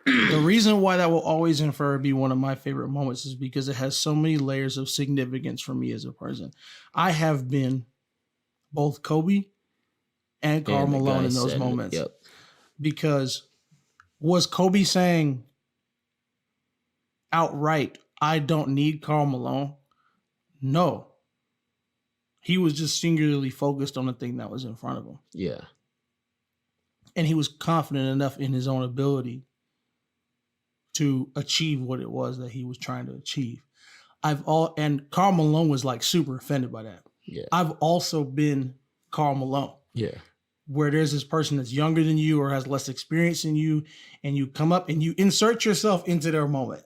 The reason why that will always infer be one of my favorite moments is because it has so many layers of significance for me as a person. I have been both Kobe and Karl Malone in those moments. Yep. Because was Kobe saying outright, I don't need Karl Malone? No. He was just singularly focused on the thing that was in front of him. Yeah. And he was confident enough in his own ability to achieve what it was that he was trying to achieve. And Karl Malone was like super offended by that. Yeah. I've also been Karl Malone. Yeah. Where there's this person that's younger than you or has less experience than you, and you come up and you insert yourself into their moment.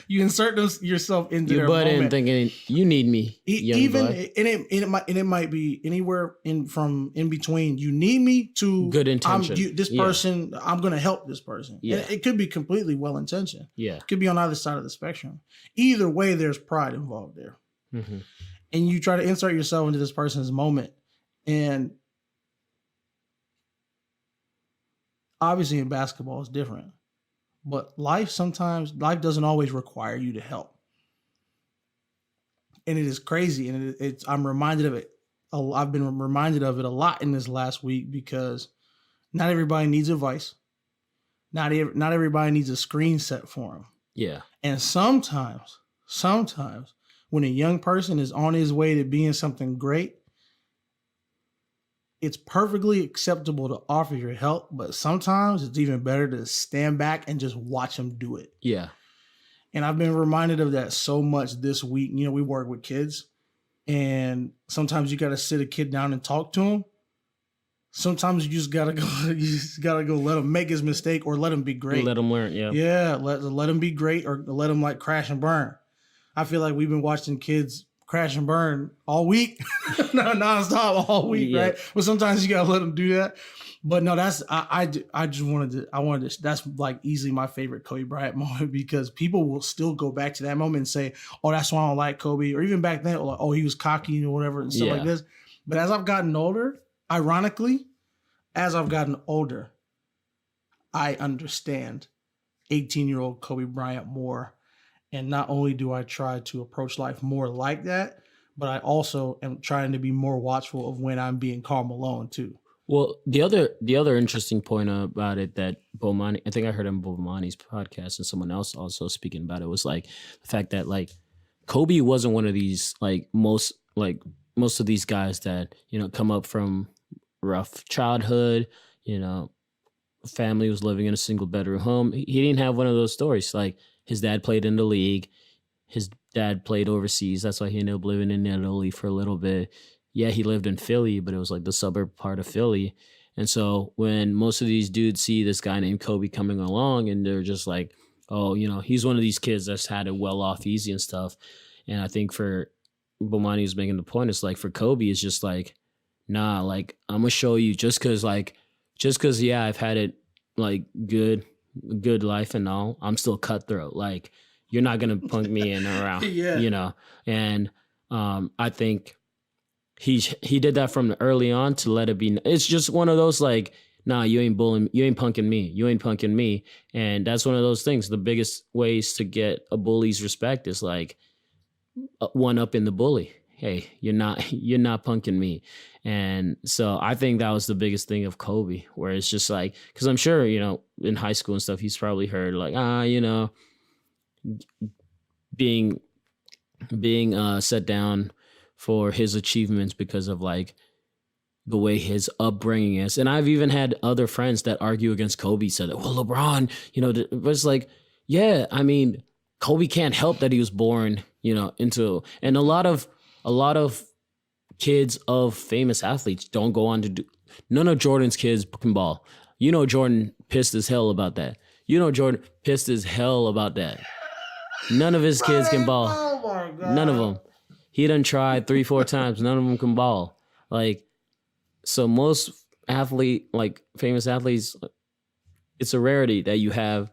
You insert yourself into their moment. You butt in thinking, you need me, even and it might be anywhere from in between. You need me to good intention. Person, I'm going to help this person. Yeah. And it could be completely well intentioned. Yeah, it could be on either side of the spectrum. Either way, there's pride involved there, and you try to insert yourself into this person's moment, and obviously in basketball it's different. But life doesn't always require you to help. And it is crazy. And I'm reminded of it. I've been reminded of it a lot in this last week because not everybody needs advice. Not everybody needs a screen set for them. Yeah. And sometimes when a young person is on his way to being something great, it's perfectly acceptable to offer your help, but sometimes it's even better to stand back and just watch them do it. Yeah. And I've been reminded of that so much this week. You know, we work with kids, and sometimes you got to sit a kid down and talk to him. Sometimes you just gotta go let him make his mistake or let him be great. Let him learn, yeah. Yeah, let him be great or let him like crash and burn. I feel like we've been watching kids crash and burn all week, nonstop all week, right? But sometimes you gotta let them do that. But no, that's I wanted to. That's like easily my favorite Kobe Bryant moment because people will still go back to that moment and say, "Oh, that's why I don't like Kobe," or even back then, like, "Oh, he was cocky or whatever," and stuff like this. But as I've gotten older, ironically, as I've gotten older, I understand 18-year-old Kobe Bryant more. And not only do I try to approach life more like that, but I also am trying to be more watchful of when I'm being Karl Malone too. Well, the other interesting point about it that Bomani, I think I heard on Bomani's podcast and someone else also speaking about it, was like the fact that like Kobe wasn't one of these most of these guys that, you know, come up from rough childhood, you know, family was living in a single bedroom home. He didn't have one of those stories. Like his dad played in the league. His dad played overseas. That's why he ended up living in Italy for a little bit. Yeah, he lived in Philly, but it was like the suburb part of Philly. And so when most of these dudes see this guy named Kobe coming along and they're just like, oh, you know, he's one of these kids that's had it well off easy and stuff. And I think for Bomani was making the point, it's like for Kobe, it's just like, nah, like I'm going to show you just because, yeah, I've had it like good life and all, I'm still cutthroat. Like you're not gonna punk me in around, you know. And I think he did that from the early on to let it be. It's just one of those like, nah, you ain't punking me, and that's one of those things. The biggest ways to get a bully's respect is like one up in the bully. Hey, you're not punking me. And so I think that was the biggest thing of Kobe, where it's just like, because I'm sure, you know, in high school and stuff, he's probably heard like, you know, being set down for his achievements because of like the way his upbringing is. And I've even had other friends that argue against Kobe, said that, well, LeBron, you know, it was like, yeah, I mean, Kobe can't help that he was born, you know, into, and a lot of kids of famous athletes don't go on to do. None of Jordan's kids can ball. You know, Jordan pissed as hell about that. None of his kids can ball. Oh my God. None of them. He done tried 3-4 times. None of them can ball. Like, so most famous athletes, it's a rarity that you have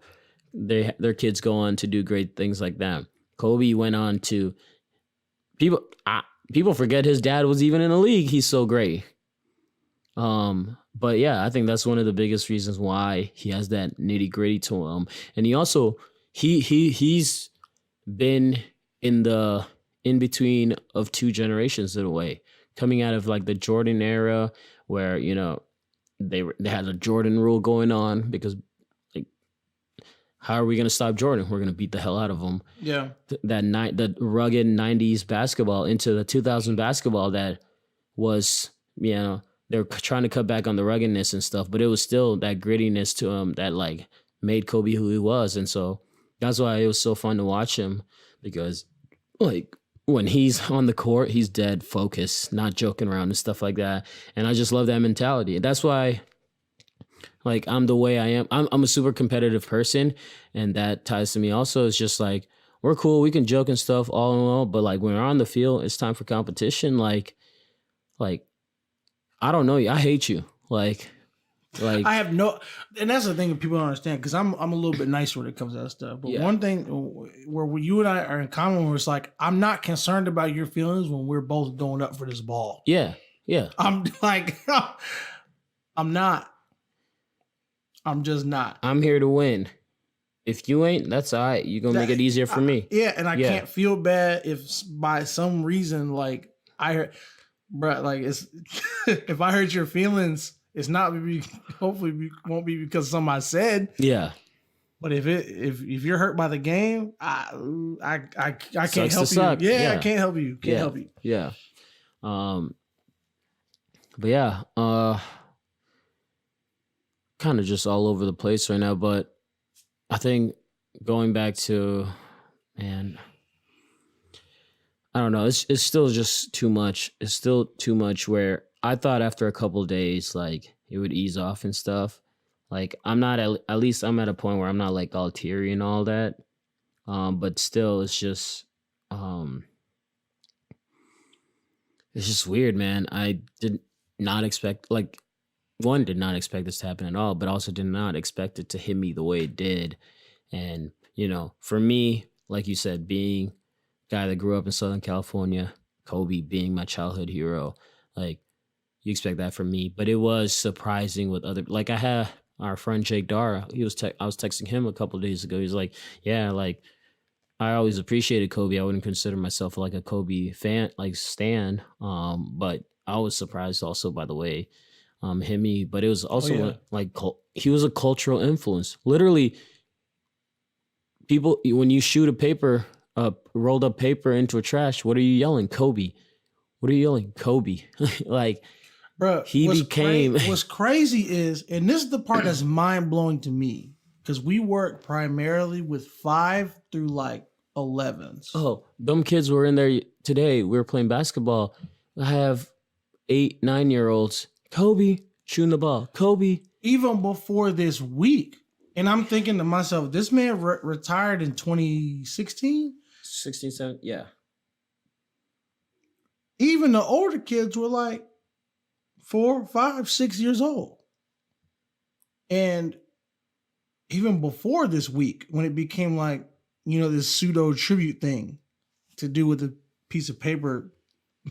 their kids go on to do great things like that. Kobe went on to people forget his dad was even in the league. He's so great. But yeah, I think that's one of the biggest reasons why he has that nitty gritty to him. And he also, he's been in between of two generations in a way, coming out of like the Jordan era where, you know, they had a Jordan rule going on because like, how are we going to stop Jordan? We're going to beat the hell out of him. Yeah. The rugged 90s basketball into the 2000 basketball that was, you know, they're trying to cut back on the ruggedness and stuff, but it was still that grittiness to him that like made Kobe who he was. And so that's why it was so fun to watch him, because like when he's on the court, he's dead focused, not joking around and stuff like that. And I just love that mentality. That's why like I'm the way I am. I'm a super competitive person, and that ties to me also. It's just like, we're cool, we can joke and stuff all in all, but like when we're on the field, it's time for competition. Like I don't know you. I hate you. Like I have no, and that's the thing that people don't understand, because I'm a little bit nicer when it comes to that stuff. But one thing where you and I are in common, where it's like, I'm not concerned about your feelings when we're both going up for this ball. Yeah. I'm like, I'm not. I'm just not. I'm here to win. if you ain't, that's all right. You gonna make it easier for me. Yeah, and I can't feel bad if by some reason like I heard, bro, like it's if I hurt your feelings, it's not hopefully won't be because somebody said. Yeah. But if you're hurt by the game, I can't help you. Yeah, I can't help you. Can't help you. Yeah. But yeah, kind of just all over the place right now. But I think going back to, man, I don't know. It's still just too much. It's still too much where I thought after a couple of days, like it would ease off and stuff. Like I'm not, at least I'm at a point where I'm not like all teary and all that. But still it's just weird, man. I did not expect, like, one, did not expect this to happen at all, but also did not expect it to hit me the way it did. And, you know, for me, like you said, being a guy that grew up in Southern California, Kobe being my childhood hero, like, you expect that from me. But it was surprising with other, like, I had our friend Jake Dara. I was texting him a couple of days ago. He's like, yeah, like, I always appreciated Kobe. I wouldn't consider myself like a Kobe fan, like stan. But I was surprised also by the way but it was also he was a cultural influence. Literally, people, when you shoot a paper, rolled up paper into a trash, what are you yelling? Kobe. What are you yelling? Kobe. Like, bro, what's crazy is, and this is the part that's mind blowing to me, because we work primarily with 5 through like 11s. Oh, them kids were in there today. We were playing basketball. I have 8, 9-year-olds. Kobe shooting the ball. Kobe. Even before this week. And I'm thinking to myself, this man retired in 2016? 16, 17, yeah. Even the older kids were like 4, 5, 6 years old. And even before this week, when it became like, you know, this pseudo tribute thing to do with a piece of paper,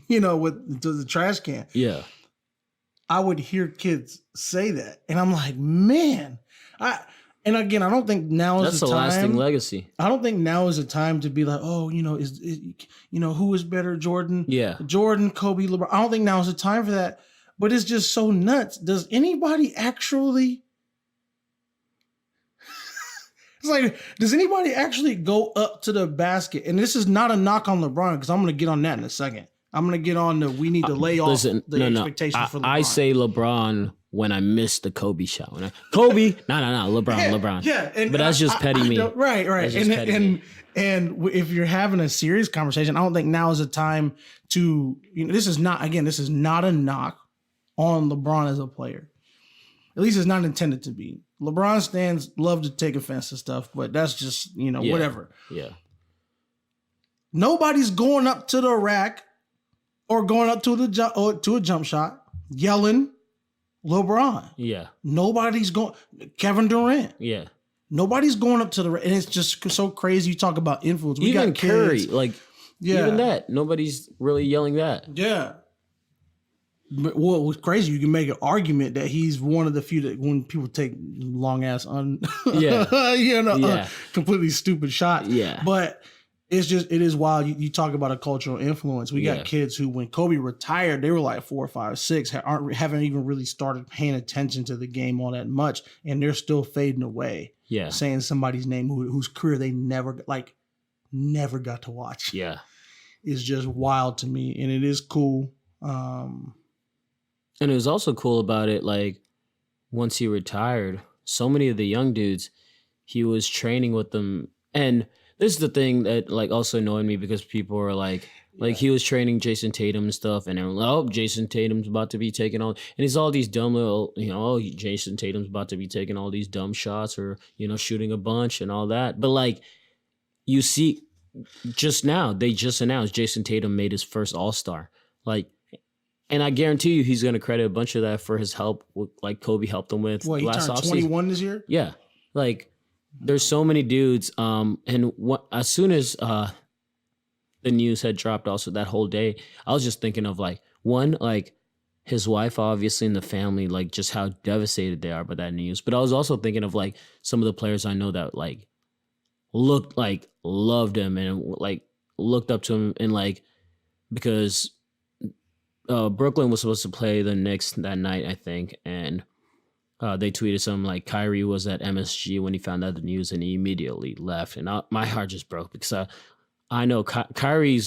you know, with the trash can. Yeah. I would hear kids say that. And I'm like, man, and again, I don't think now is the time. That's a lasting legacy. I don't think now is the time to be like, oh, you know, who is better, Jordan? Yeah. Jordan, Kobe, LeBron. I don't think now is the time for that. But it's just so nuts. Does anybody actually... It's like, does anybody actually go up to the basket? And this is not a knock on LeBron, because I'm going to get on that in a second. I'm going to get on we need to lay off expectations for LeBron. I say LeBron when I miss the Kobe shot. Kobe, no, LeBron. Yeah. But that's just petty me. Right. And if you're having a serious conversation, I don't think now is the time to, this is not a knock on LeBron as a player. At least it's not intended to be. LeBron stans love to take offense to stuff, but that's just, whatever. Yeah. Nobody's going up to the rack or going up to a jump shot yelling LeBron. Yeah. Nobody's going. Kevin Durant. Yeah. Nobody's going up to the rack. And it's just so crazy. You talk about influence. We even got Curry. Even that. Nobody's really yelling that. Yeah. Well, what's crazy, you can make an argument that he's one of the few that when people take long ass completely stupid shots. Yeah. But it is wild. You talk about a cultural influence. We got kids who, when Kobe retired, they were like 4, 5, 6, haven't even really started paying attention to the game all that much, and they're still fading away. Yeah. Saying somebody's name whose career they never got to watch. Yeah. It's just wild to me, and it is cool. And it was also cool about it, like, once he retired, so many of the young dudes, he was training with them. And this is the thing that, like, also annoyed me, because people were like, he was training Jason Tatum and stuff, and everyone, oh, Jason Tatum's about to be taking all, and it's all these dumb little, Jason Tatum's about to be taking all these dumb shots, or, shooting a bunch and all that. But, like, you see, they just announced Jason Tatum made his first All-Star. Like, and I guarantee you he's going to credit a bunch of that for his help, like Kobe helped him with last offseason. He turned 21 this year? Yeah. Like, there's so many dudes. As soon as the news had dropped also that whole day, I was just thinking of, like, one, like, his wife, obviously, and the family, like, just how devastated they are by that news. But I was also thinking of, like, some of the players I know that, like, loved him and like looked up to him, and like because Brooklyn was supposed to play the Knicks that night, I think, and they tweeted something like Kyrie was at MSG when he found out the news, and he immediately left, and my heart just broke because I know Kyrie,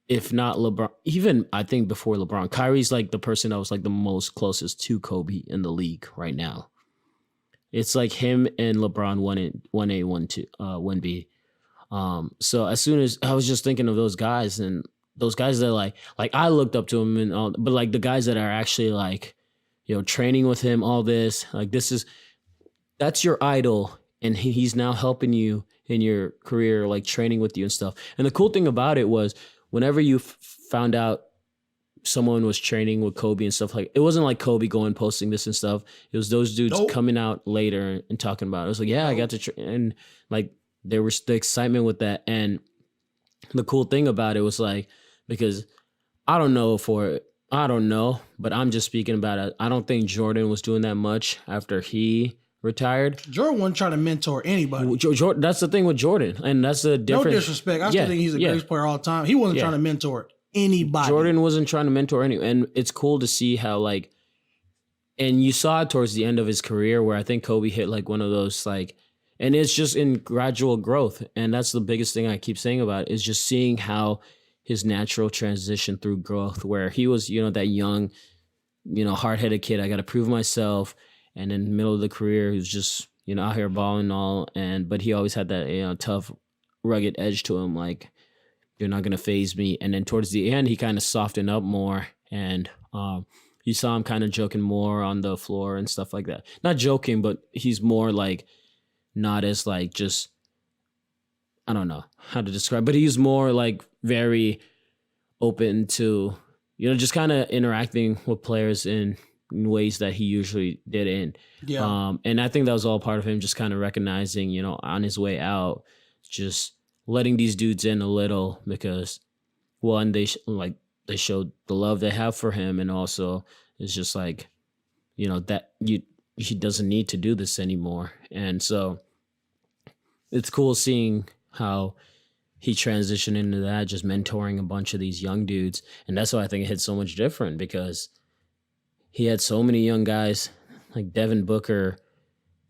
if not LeBron, even I think before LeBron, Kyrie's like the person that was like the most closest to Kobe in the league right now. It's like him and LeBron 1A, 1-2, 1B. So as soon as I was just thinking of those guys, and those guys that like I looked up to him and all, but like the guys that are actually like, training with him, all this, like that's your idol. And he's now helping you in your career, like training with you and stuff. And the cool thing about it was whenever you found out someone was training with Kobe and stuff, like it wasn't like Kobe going posting this and stuff. It was those dudes coming out later and talking about it. It was like, yeah, I got to and like there was the excitement with that. And the cool thing about it was like, because I don't know, but I'm just speaking about it. I don't think Jordan was doing that much after he retired. Jordan wasn't trying to mentor anybody. Jordan, that's the thing with Jordan, and that's the difference. No disrespect. I still think he's the greatest player all the time. He wasn't trying to mentor anybody. Jordan wasn't trying to mentor anyone, and it's cool to see how like, and you saw it towards the end of his career where I think Kobe hit like one of those like, and it's just in gradual growth, and that's the biggest thing I keep saying about it, is just seeing how his natural transition through growth, where he was, that young, hard-headed kid. I got to prove myself. And in the middle of the career, he was just, out here balling and all. But he always had that, tough, rugged edge to him. Like, you're not going to faze me. And then towards the end, he kind of softened up more. And you saw him kind of joking more on the floor and stuff like that. Not joking, but he's more like, not as like just, I don't know how to describe, but he's more like very open to, just kind of interacting with players in ways that he usually didn't. Yeah. And I think that was all part of him just kind of recognizing, on his way out, just letting these dudes in a little, because one, they showed the love they have for him, and also it's just like, that he doesn't need to do this anymore. And so it's cool seeing how he transitioned into that, just mentoring a bunch of these young dudes. And that's why I think it hit so much different, because he had so many young guys like Devin Booker,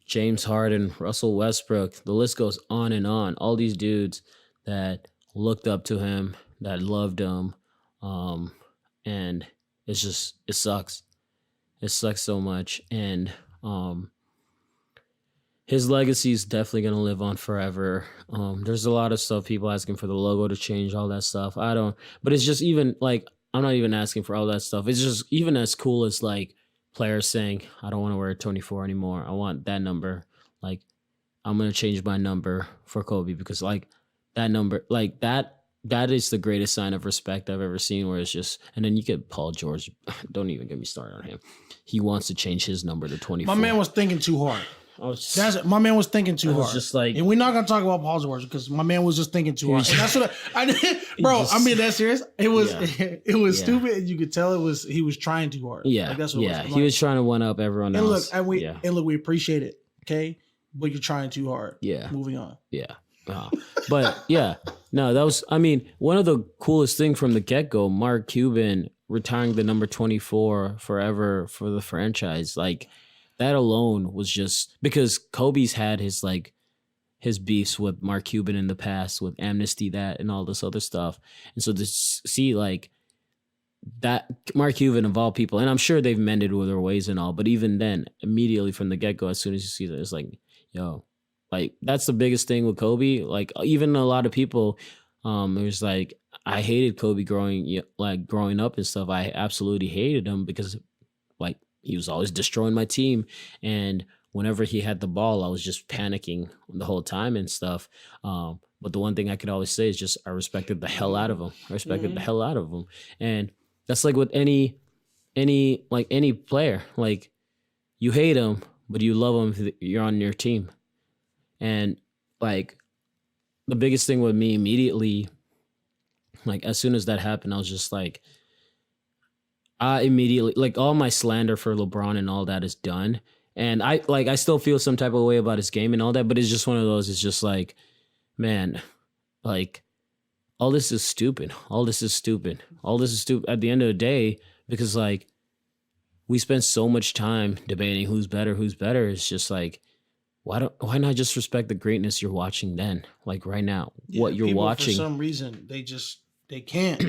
James Harden, Russell Westbrook. The list goes on and on. All these dudes that looked up to him, that loved him. And it sucks. It sucks so much. And his legacy is definitely going to live on forever. There's a lot of stuff, people asking for the logo to change, all that stuff. But it's just even like, I'm not even asking for all that stuff. It's just even as cool as like players saying, I don't want to wear 24 anymore. I want that number. Like, I'm going to change my number for Kobe, because like that number, like that is the greatest sign of respect I've ever seen, where it's just, and then you get Paul George. Don't even get me started on him. He wants to change his number to 24. My man was thinking too hard. My man was thinking too hard. Just like, and we're not gonna talk about Paul George, because my man was just thinking too hard. And that's what I did, bro. I'm being that serious. It was stupid, and you could tell he was trying too hard. Yeah, like, that's what it was. He was trying to one up everyone else. And we appreciate it, okay? But you're trying too hard. Yeah. Moving on. Yeah. But yeah, no, that was. I mean, one of the coolest things from the get-go, Mark Cuban retiring the number 24 forever for the franchise, like. That alone was just because Kobe's had his beefs with Mark Cuban in the past, with amnesty, that and all this other stuff. And so to see like that, Mark Cuban of all people, and I'm sure they've mended with their ways and all, but even then, immediately from the get-go, as soon as you see that, it's like, yo, like that's the biggest thing with Kobe. Like even a lot of people, it was like, I hated Kobe growing up and stuff. I absolutely hated him because like, he was always destroying my team. And whenever he had the ball, I was just panicking the whole time and stuff. But the one thing I could always say is just I respected the hell out of him. And that's like with any player. Like, you hate him, but you love him if you're on your team. And like the biggest thing with me immediately, like as soon as that happened, I was just like, I immediately, like all my slander for LeBron and all that is done. And I still feel some type of way about his game and all that, but it's just one of those. It's just like, man, like all this is stupid. All this is stupid. All this is stupid at the end of the day, because like we spend so much time debating who's better. It's just like, why not just respect the greatness you're watching then? Like right now, what you're watching. For some reason, they can't.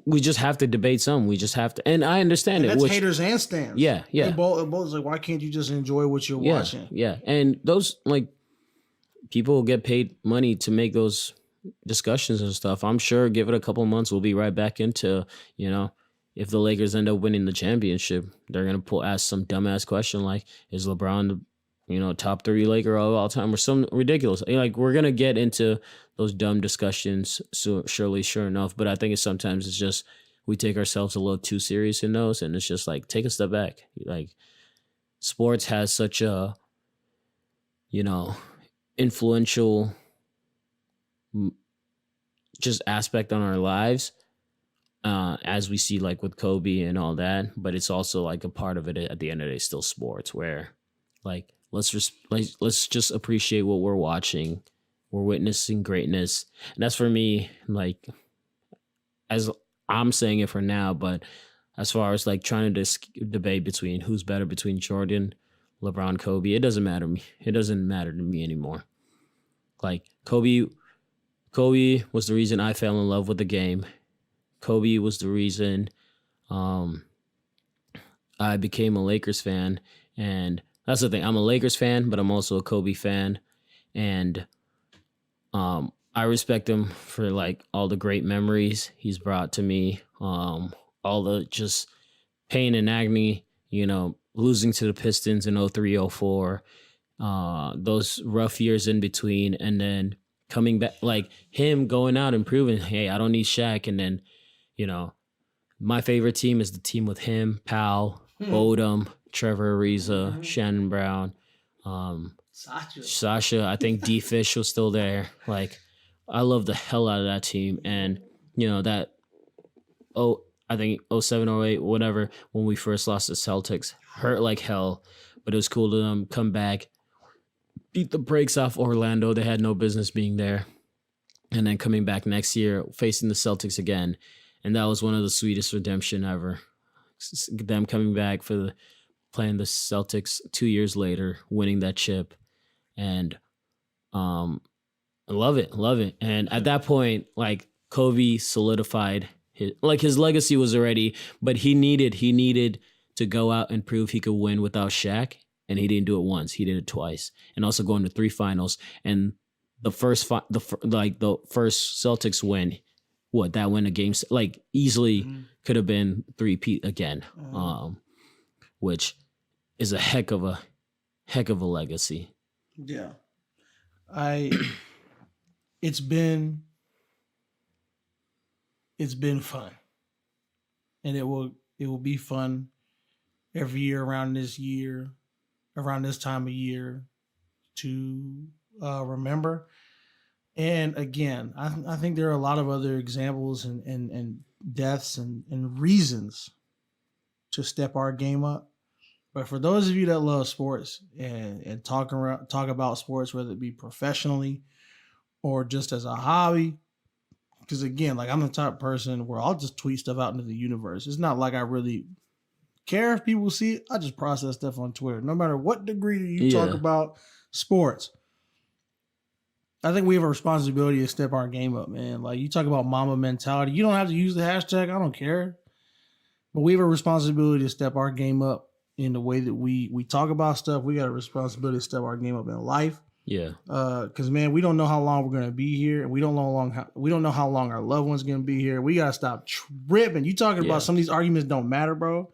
We just have to debate some. We just have to, and I understand and that's haters and stands. Yeah. They both like, why can't you just enjoy what you're watching? Yeah, and those like people get paid money to make those discussions and stuff. I'm sure. Give it a couple months, we'll be right back into, you know, if the Lakers end up winning the championship, they're gonna ask some dumbass question like, is LeBron the top 3 Laker of all time, or some ridiculous. Like, we're gonna get into those dumb discussions, so sure enough. But I think sometimes it's just we take ourselves a little too serious in those, and it's just like, take a step back. Like, sports has such a influential just aspect on our lives, as we see like with Kobe and all that. But it's also like a part of it at the end of the day, still sports, where like, let's just appreciate what we're watching. We're witnessing greatness. And that's for me, like, as I'm saying it for now, but as far as like trying to debate between who's better between Jordan, LeBron, Kobe, it doesn't matter to me. It doesn't matter to me anymore. Like, Kobe was the reason I fell in love with the game. Kobe was the reason I became a Lakers fan. And that's the thing. I'm a Lakers fan, but I'm also a Kobe fan. And I respect him for like all the great memories he's brought to me. All the just pain and agony, losing to the Pistons in 03-04, those rough years in between, and then coming back, like him going out and proving, hey, I don't need Shaq. And then, my favorite team is the team with him, Powell, Odom, Trevor Ariza, Shannon Brown, Sasha. I think D Fish was still there. Like, I love the hell out of that team. And that I think 07, 08, whatever, when we first lost the Celtics, hurt like hell, but it was cool to come back, beat the brakes off Orlando. They had no business being there. And then coming back next year, facing the Celtics again. And that was one of the sweetest redemption ever. Them coming back for playing the Celtics 2 years later, winning that chip. And I love it. And at that point, like, Kobe solidified his legacy was already, but he needed to go out and prove he could win without Shaq. And he didn't do it once, he did it twice. And also going to 3 finals. And the first Celtics win, that win a game, like, easily could have been 3-peat again, which is a heck of a legacy. Yeah. It's been fun. And it will be fun every year around this time of year to remember. And again, I think there are a lot of other examples and deaths and reasons to step our game up. But for those of you that love sports and talk about sports, whether it be professionally or just as a hobby, because again, like, I'm the type of person where I'll just tweet stuff out into the universe. It's not like I really care if people see it. I just process stuff on Twitter. No matter what degree you talk about sports, I think we have a responsibility to step our game up, man. Like, you talk about Mamba Mentality. You don't have to use the hashtag. I don't care. But we have a responsibility to step our game up in the way that we talk about stuff. We got a responsibility to step our game up in life. Yeah. Because, man, we don't know how long we're gonna be here, and we don't know how long our loved ones gonna be here. We gotta stop tripping. You talking about some of these arguments don't matter, bro.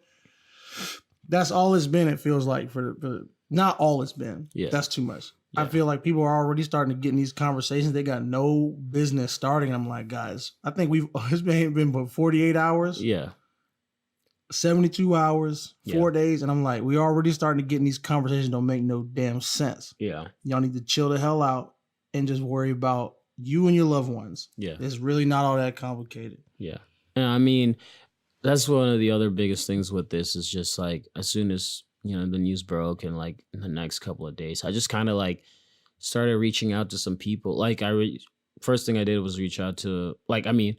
That's all it's been. It feels like for not all it's been. Yeah. That's too much. Yeah. I feel like people are already starting to get in these conversations they got no business starting. I'm like, guys, I think it's been for 48 hours. Yeah. 72 hours, 4 days. And I'm like, we already starting to get in these conversations don't make no damn sense. Yeah. Y'all need to chill the hell out and just worry about you and your loved ones. Yeah. It's really not all that complicated. Yeah. And I mean, that's one of the other biggest things with this is just like, as soon as the news broke, and like in the next couple of days, I just kind of like started reaching out to some people. Like first thing I did was reach out to, like, I mean,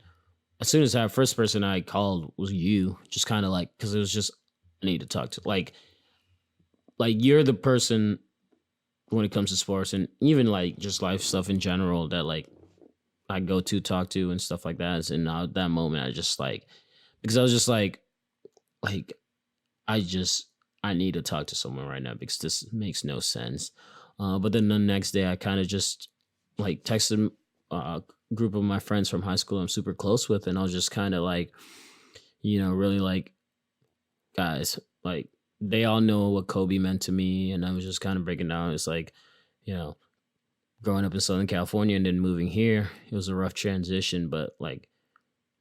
as soon as that first person I called was you, just kind of like, because it was just, I need to talk to, like you're the person when it comes to sports and even like just life stuff in general that like I go to talk to and stuff like that. And at that moment, I just like, because I was just like I need to talk to someone right now because this makes no sense. But then the next day, I kind of just like texted a group of my friends from high school I'm super close with, and I was just kind of like, really like, guys, like they all know what Kobe meant to me, and I was just kind of breaking down. It's like, growing up in Southern California and then moving here, it was a rough transition, but like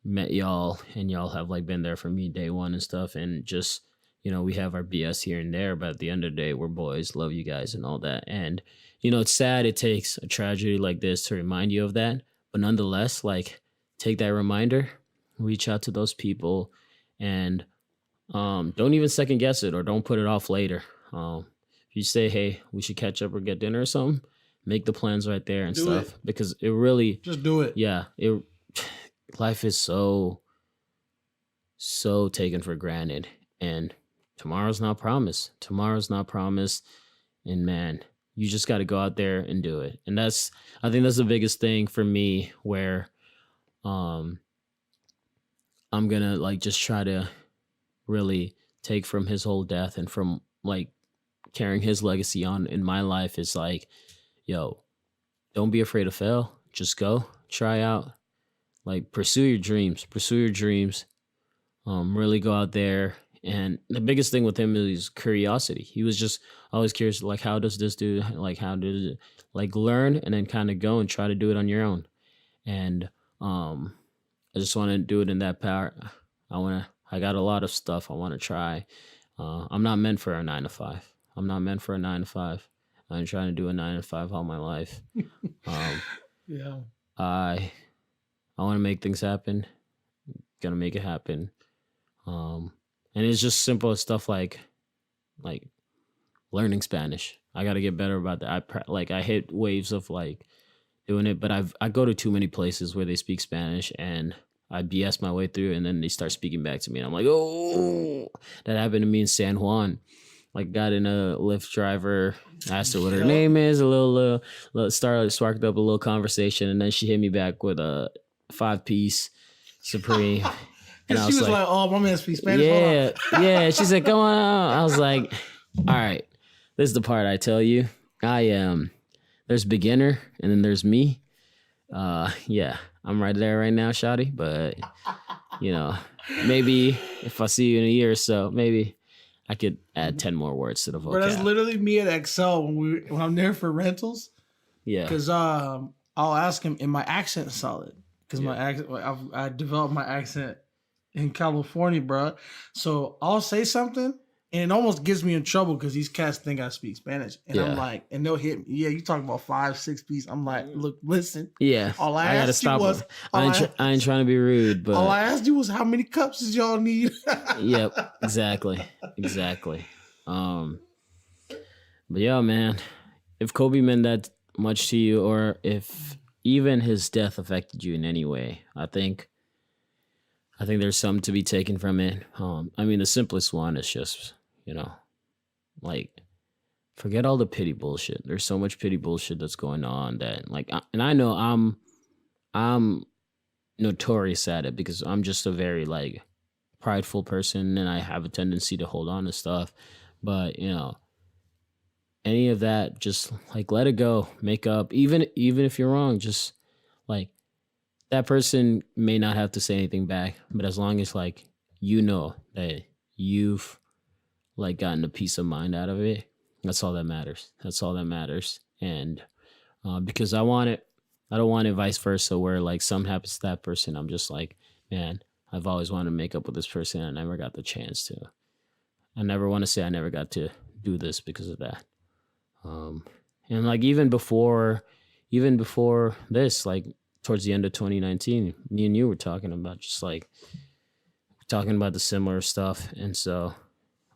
met y'all and y'all have like been there for me day one and stuff, and just we have our BS here and there, but at the end of the day, we're boys, love you guys and all that. And it's sad it takes a tragedy like this to remind you of that, but nonetheless, like, take that reminder, reach out to those people, and don't even second guess it or don't put it off later. If you say, hey, we should catch up or get dinner or something, make the plans right there and stuff, because it really just do it. Yeah, life is so taken for granted, and tomorrow's not promised. And man, you just got to go out there and do it. And I think that's the biggest thing for me, where I'm gonna like just try to really take from his whole death and from like carrying his legacy on in my life is like, yo, don't be afraid to fail. Just go, try out, like pursue your dreams. Really go out there. And the biggest thing with him is curiosity. He was just always curious, like, how does this do? Like, how does it, like, learn and then kind of go and try to do it on your own. And I just want to do it in that power. I got a lot of stuff I want to try. I'm not meant for a 9 to 5. I'm trying to do a 9 to 5 all my life. Yeah. I want to make things happen. Gonna make it happen. And it's just simple stuff like learning Spanish. I got to get better about that. I hit waves of like doing it, but I go to too many places where they speak Spanish and I BS my way through, and then they start speaking back to me, and I'm like, oh, that happened to me in San Juan. Like, got in a Lyft driver, asked her what her name is, sparked up a little conversation, and then she hit me back with a 5-piece Supreme. And she was like, oh, my man speaks Spanish. Yeah. She said, come on. I was like, all right, this is the part I tell you. There's beginner, and then there's me. Yeah, I'm right there right now, shawty. But, maybe if I see you in a year or so, maybe I could add 10 more words to the vocab. But that's literally me at Excel when I'm there for rentals. Yeah. Because I'll ask him, and my accent is solid. Because my accent, I developed my accent in California, bro. So I'll say something, and it almost gets me in trouble because these cats think I speak Spanish. And I'm like, and they'll hit me. Yeah, you talking about 5-6 piece. I'm like, look, listen. Yeah. All I gotta stop. I ain't trying to be rude, but all I asked you was how many cups does y'all need? Yep, exactly. But yeah, man, if Kobe meant that much to you, or if even his death affected you in any way, I think there's something to be taken from it. I mean, the simplest one is just, like, forget all the pity bullshit. There's so much pity bullshit that's going on that, like, and I know I'm notorious at it because I'm just a very, like, prideful person, and I have a tendency to hold on to stuff. But, any of that, just, like, let it go, make up. Even if you're wrong, just, like, that person may not have to say anything back, but as long as, like, that you've, like, gotten a peace of mind out of it, that's all that matters. And because I don't want it vice versa, where, like, something happens to that person, I'm just like, man, I've always wanted to make up with this person, and I never got the chance to. I never want to say I never got to do this because of that. And, like, even before this, like, towards the end of 2019, me and you were talking about the similar stuff. And so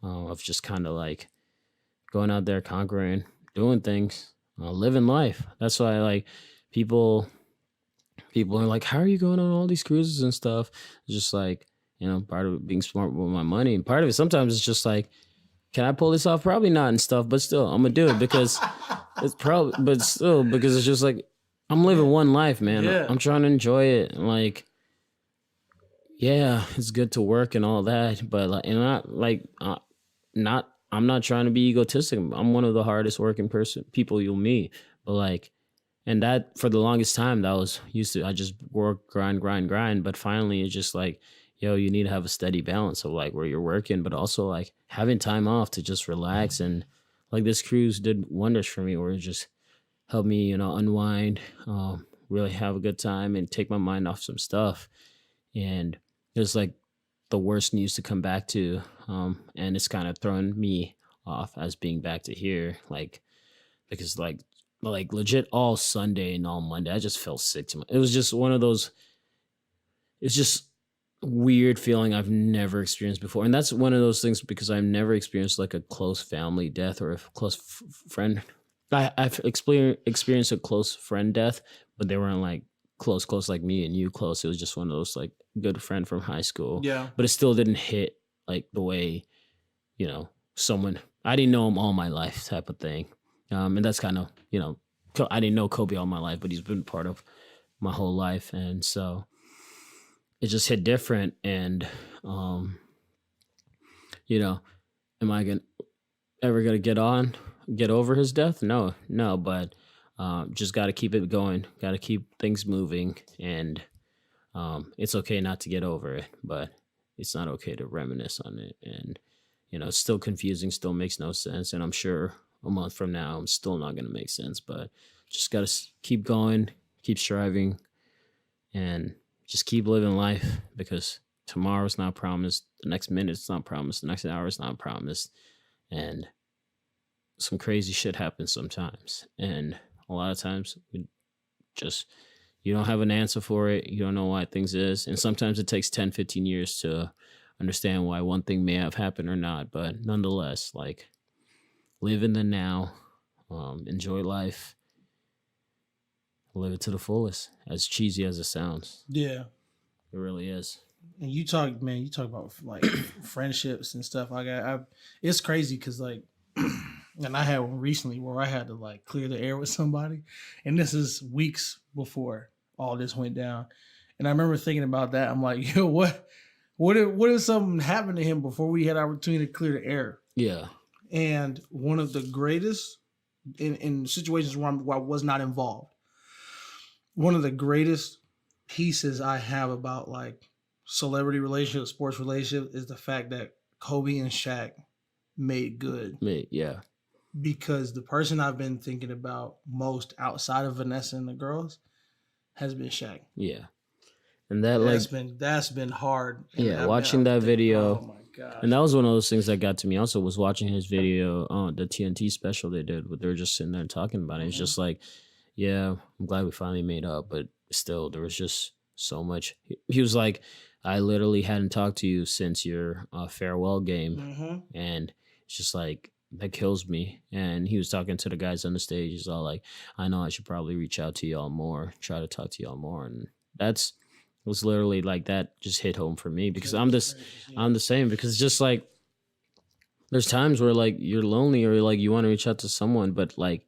I've just kind of, like, going out there, conquering, doing things, living life. That's why like people are like, how are you going on all these cruises and stuff? It's just like, part of it being smart with my money, and part of it sometimes it's just like, can I pull this off? Probably not and stuff, but still, I'm gonna do it because because it's just like I'm living one life, man. Yeah. I'm trying to enjoy it. Like, yeah, it's good to work and all that, but like, and I'm not trying to be egotistic. I'm one of the hardest working people you'll meet, but like, and that for the longest time, that was used to, I just work, grind. But finally, it's just like, yo, you need to have a steady balance of like where you're working, but also like having time off to just relax. And like this cruise did wonders for me, where it just helped me, unwind, really have a good time and take my mind off some stuff. And it was like the worst news to come back to. And it's kind of thrown me off as being back to here. Like, because like legit all Sunday and all Monday, I just felt sick to my, it was just one of those, it's just weird feeling I've never experienced before. And that's one of those things because I've never experienced like a close family death or a close friend. I've experienced a close friend death, but they weren't like close like me and you close. It was just one of those like good friend from high school. Yeah. But it still didn't hit like the way, someone, I didn't know him all my life type of thing. And that's kind of, I didn't know Kobe all my life, but he's been part of my whole life. And so it just hit different. And, am I ever going to get over his death? No, but just got to keep it going, got to keep things moving. And it's okay not to get over it, but it's not okay to reminisce on it. And, it's still confusing, still makes no sense. And I'm sure a month from now, I'm still not going to make sense, but just got to keep going, keep striving, and just keep living life, because tomorrow's not promised. The next minute's not promised. The next hour's not promised. And some crazy shit happens sometimes. And a lot of times you don't have an answer for it. You don't know why things is. And sometimes it takes 10, 15 years to understand why one thing may have happened or not. But nonetheless, like, live in the now, enjoy life, live it to the fullest, as cheesy as it sounds. Yeah. It really is. And you talk about like friendships and stuff. Like it's crazy because like, and I had one recently where I had to like clear the air with somebody, and this is weeks before all this went down. And I remember thinking about that. I'm like, yo, what if something happened to him before we had opportunity to clear the air? Yeah. And one of the greatest in situations where I was not involved, one of the greatest pieces I have about like celebrity relationships, sports relationships, is the fact that Kobe and Shaq made good. Yeah. Because the person I've been thinking about most outside of Vanessa and the girls has been Shaq. Yeah. And that's been hard. Yeah, watching that video. Oh my god. And that was one of those things that got to me also, was watching his video on the TNT special they did, where they were just sitting there talking about it. It's just like, yeah, I'm glad we finally made up, but still there was just so much. He was like, I literally hadn't talked to you since your farewell game. Mm-hmm. And it's just like, that kills me. And he was talking to the guys on the stage. He's all like, I know I should probably reach out to y'all more, try to talk to y'all more. And it was literally like, that just hit home for me, because I'm the same, because it's just like, there's times where like you're lonely or like you want to reach out to someone, but like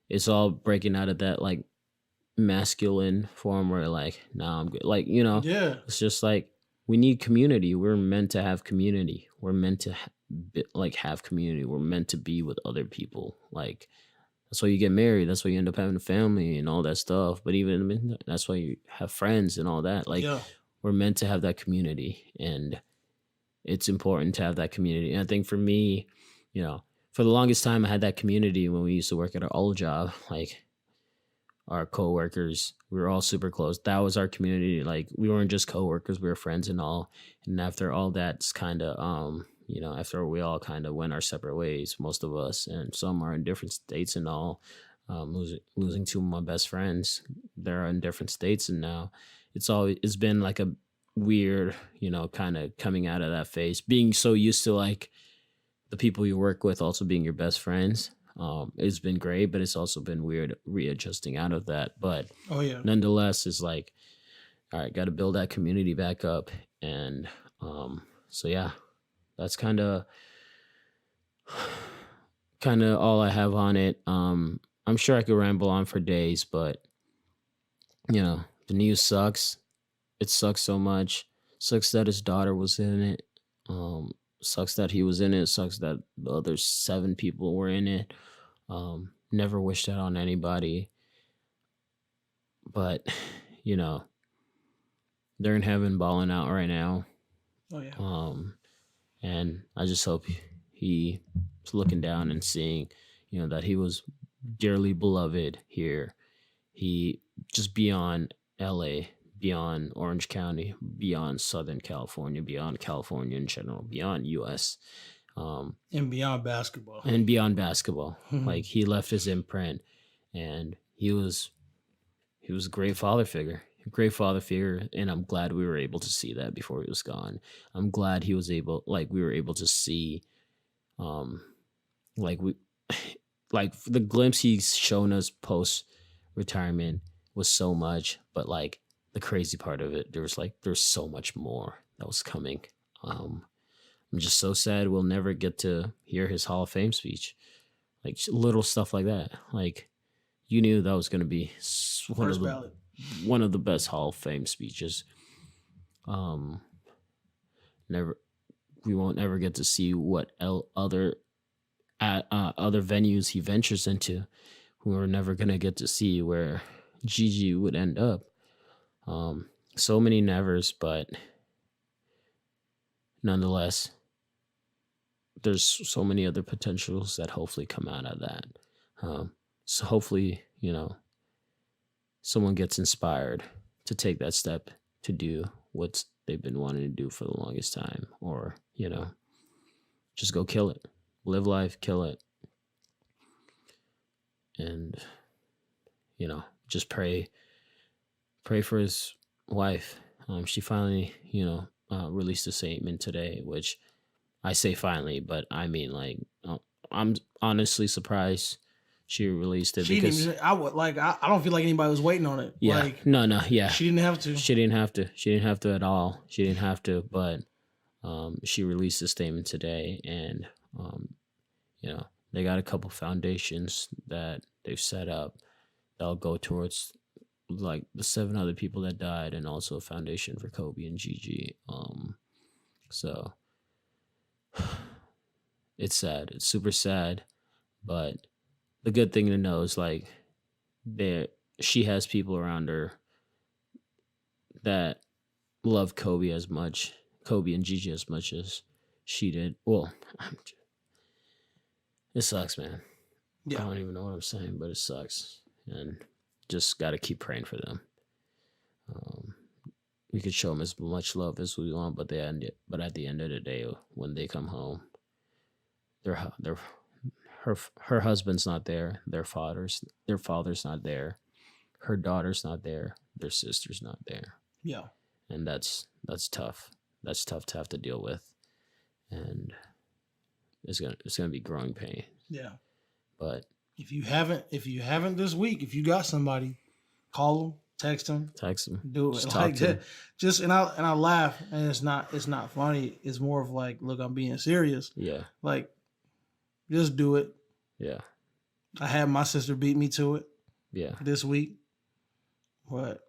it's all breaking out of that like masculine form where like, nah, I'm good. Like, Yeah. It's just like, we need community. We're meant to have community. We're meant to have community. We're meant to be with other people. Like, that's why you get married. That's why you end up having a family and all that stuff. But even that's why you have friends and all that. Like, we're meant to have that community, and it's important to have that community. And I think for me, for the longest time, I had that community when we used to work at our old job. Like, our coworkers, we were all super close. That was our community. Like, we weren't just coworkers, we were friends and all. And after all that's kind of, after we all kind of went our separate ways, most of us, and some are in different states and all, losing two of my best friends, they're in different states. And now it's been like a weird, kind of coming out of that phase, being so used to like the people you work with also being your best friends. It's been great, but it's also been weird readjusting out of that. But Oh yeah. nonetheless, it's like, all right, got to build that community back up. And so, yeah, that's kind of all I have on it. I'm sure I could ramble on for days, but the news sucks. It sucks so much. Sucks that his daughter was in it. Sucks that he was in it. Sucks that the other 7 people were in it. Never wish that on anybody. But, they're in heaven balling out right now. Oh yeah. And I just hope he's looking down and seeing, that he was dearly beloved here. He just beyond LA, beyond Orange County, beyond Southern California, beyond California in general, beyond US. And beyond basketball. Like, he left his imprint, and he was a great father figure. And I'm glad we were able to see that before he was gone. I'm glad we were able to see, the glimpse he's shown us post retirement was so much, but like the crazy part of it, there's so much more that was coming. I'm just so sad we'll never get to hear his Hall of Fame speech, like little stuff like that. Like, you knew that was going to be one of the best Hall of Fame speeches. We won't ever get to see what other venues he ventures into. We're never gonna get to see where Gigi would end up. So many nevers, but nonetheless, there's so many other potentials that hopefully come out of that. So hopefully, someone gets inspired to take that step to do what they've been wanting to do for the longest time, or, just go kill it. Live life, kill it. And, just pray for his wife. She finally, released a statement today, which I say finally, but I mean, like, I'm honestly surprised she released it. I don't feel like anybody was waiting on it. Yeah. Yeah. She didn't have to. She didn't have to at all. She didn't have to, but she released a statement today, and they got a couple foundations that they've set up that'll go towards like the 7 other people that died, and also a foundation for Kobe and Gigi. So it's sad. It's super sad, but the good thing to know is, like, she has people around her that love Kobe and Gigi as much as she did. Well, it sucks, man. Yeah. I don't even know what I'm saying, but it sucks. And just got to keep praying for them. We could show them as much love as we want, but at the end of the day, when they come home, her husband's not there, their father's not there, her daughter's not there, their sister's not there. Yeah. And that's tough. That's tough to have to deal with. And it's gonna be growing pain. Yeah. But if you haven't this week, if you got somebody, call them, text them, do it. And I laugh, and it's not funny. It's more of like, look, I'm being serious. Yeah. Like, just do it. Yeah. I had my sister beat me to it. Yeah. This week. But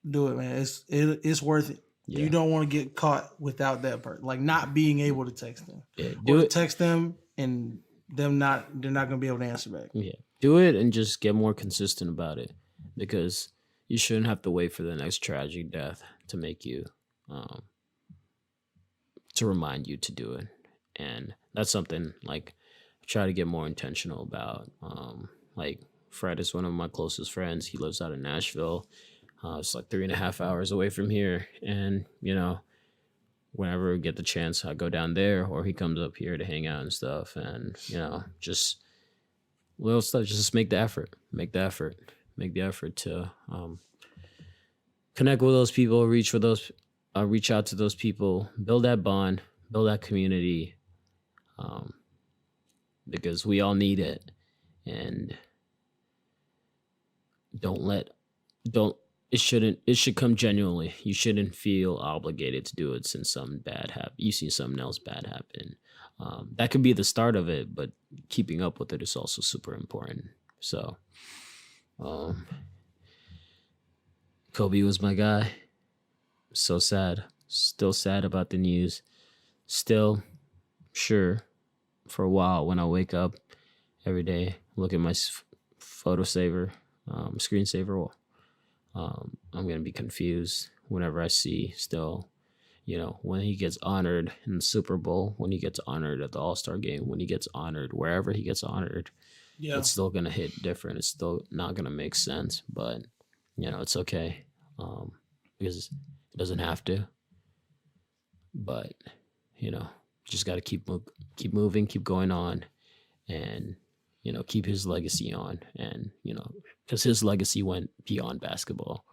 do it, man. It's worth it. Yeah. You don't want to get caught without that person, like not being able to text them. Yeah. Text them and they're not gonna be able to answer back. Yeah. Do it and just get more consistent about it, because you shouldn't have to wait for the next tragic death to make you to remind you to do it. And that's something like I try to get more intentional about. Like, Fred is one of my closest friends. He lives out in Nashville. It's like 3.5 hours away from here. And, whenever we get the chance, I go down there, or he comes up here to hang out and stuff. And, just little stuff, just make the effort to connect with those people, reach out to those people, build that bond, build that community. because we all need it. And it should come genuinely. You shouldn't feel obligated to do it since something bad happened. You see something else bad happen. That could be the start of it, but keeping up with it is also super important. So, Kobe was my guy. So sad. Still sad about the news. Still, sure, for a while when I wake up every day, look at my screensaver, I'm going to be confused whenever I see still, when he gets honored in the Super Bowl, when he gets honored at the All-Star game, when he gets honored, wherever he gets honored, it's still going to hit different. It's still not going to make sense, but, it's okay because it doesn't have to. But, just got to keep moving, keep going on, and, keep his legacy on. And, because his legacy went beyond basketball.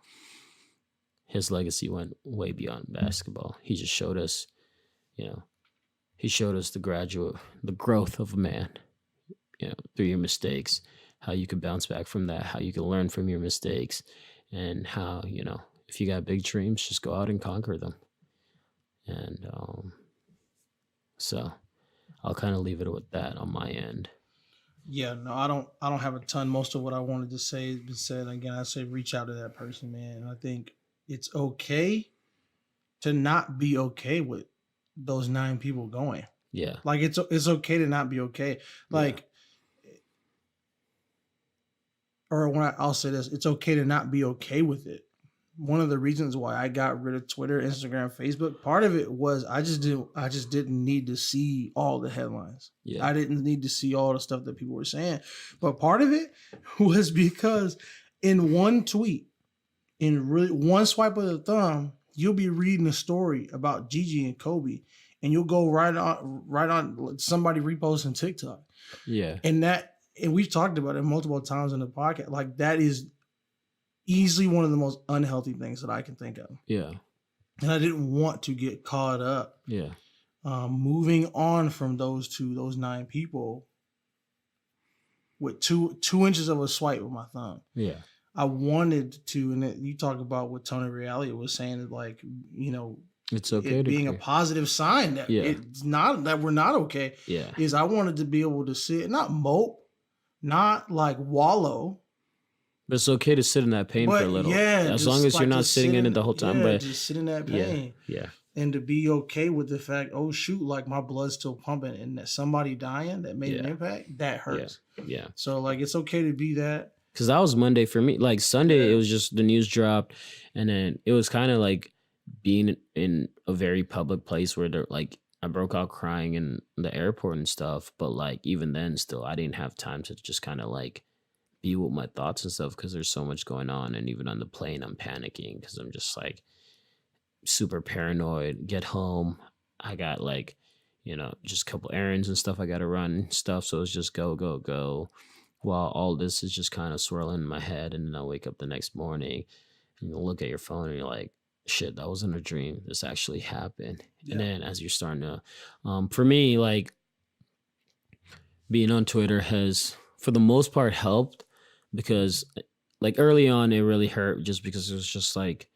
His legacy went way beyond basketball. He just showed us, he showed us the growth of a man, through your mistakes, how you can bounce back from that, how you can learn from your mistakes, and how, if you got big dreams, just go out and conquer them. And so I'll kind of leave it with that on my end. Yeah, no, I don't have a ton. Most of what I wanted to say has been said. Again, I say reach out to that person, man. And I think it's okay to not be okay with those 9 people going. Yeah. Like it's okay to not be okay. Like, or I'll say this, it's okay to not be okay with it. One of the reasons why I got rid of Twitter, Instagram, Facebook, part of it was I just didn't need to see all the headlines. Yeah. I didn't need to see all the stuff that people were saying. But part of it was because in one tweet, in really one swipe of the thumb, you'll be reading a story about Gigi and Kobe, and you'll go right on somebody reposting TikTok. Yeah. And we've talked about it multiple times in the podcast. Like that is easily one of the most unhealthy things that I can think of. Yeah. And I didn't want to get caught up. Yeah. Moving on from those 9 people with two inches of a swipe with my thumb. Yeah. I wanted to, and you talk about what Tony Realia was saying, that like, it's okay being a positive sign that it's not that we're not okay. Yeah. Is I wanted to be able to sit, not mope, not like wallow. But it's okay to sit in that pain for a little. Yeah. As long as you're not sitting in it the whole time. Yeah, but just sit in that pain. Yeah. And to be okay with the fact, oh shoot, like my blood's still pumping and that somebody dying that made an impact, that hurts. Yeah. So like it's okay to be that. Because that was Monday for me. Like Sunday, it was just the news dropped. And then it was kind of like being in a very public place where I broke out crying in the airport and stuff. But like even then still, I didn't have time to just kind of like be with my thoughts and stuff because there's so much going on. And even on the plane, I'm panicking because I'm just like super paranoid. Get home, I got like, just a couple errands and stuff I got to run and stuff. So it's just go while all this is just kind of swirling in my head. And then I wake up the next morning and you look at your phone and you're like, shit, that wasn't a dream. This actually happened. Yeah. And then as you're starting to, for me, like being on Twitter has for the most part helped because like early on, it really hurt just because it was just like,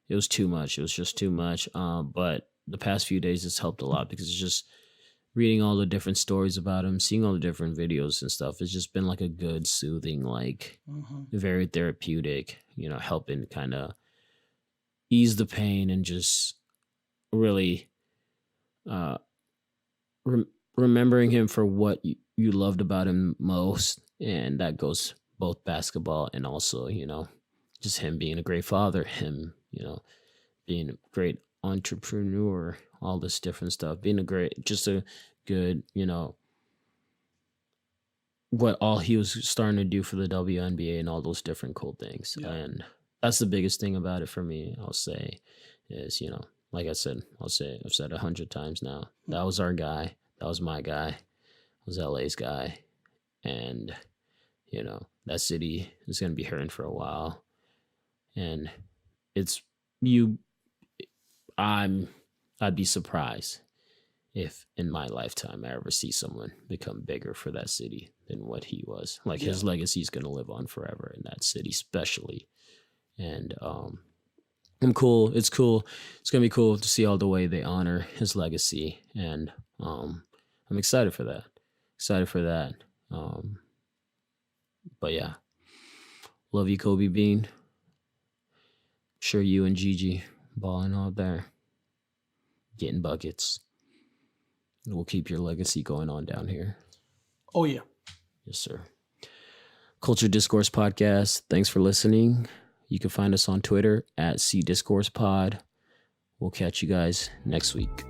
it was too much. It was just too much. But the past few days, it's helped a lot because it's just reading all the different stories about him, seeing all the different videos and stuff. It's just been like a good, soothing, like very therapeutic, helping kind of ease the pain and just really remembering him for what you loved about him most. And that goes both basketball and also, just him being a great father, him, being a great entrepreneur, all this different stuff, being a good, what all he was starting to do for the WNBA and all those different cool things. Yeah. And that's the biggest thing about it for me, I'll say, is, like I said, I've said 100 times now, that was our guy. That was my guy. That was LA's guy. And, that city is going to be hurting for a while. And I'd be surprised if in my lifetime I ever see someone become bigger for that city than what he was. Like his legacy is going to live on forever in that city, especially. And I'm cool. It's cool. It's going to be cool to see all the way they honor his legacy. And I'm excited for that. But yeah, love you, Kobe Bean. Sure, you and Gigi balling out there, getting buckets. We'll keep your legacy going on down here. Oh, yeah. Yes, sir. Culture Discourse Podcast. Thanks for listening. You can find us on Twitter at CDiscoursepod. We'll catch you guys next week.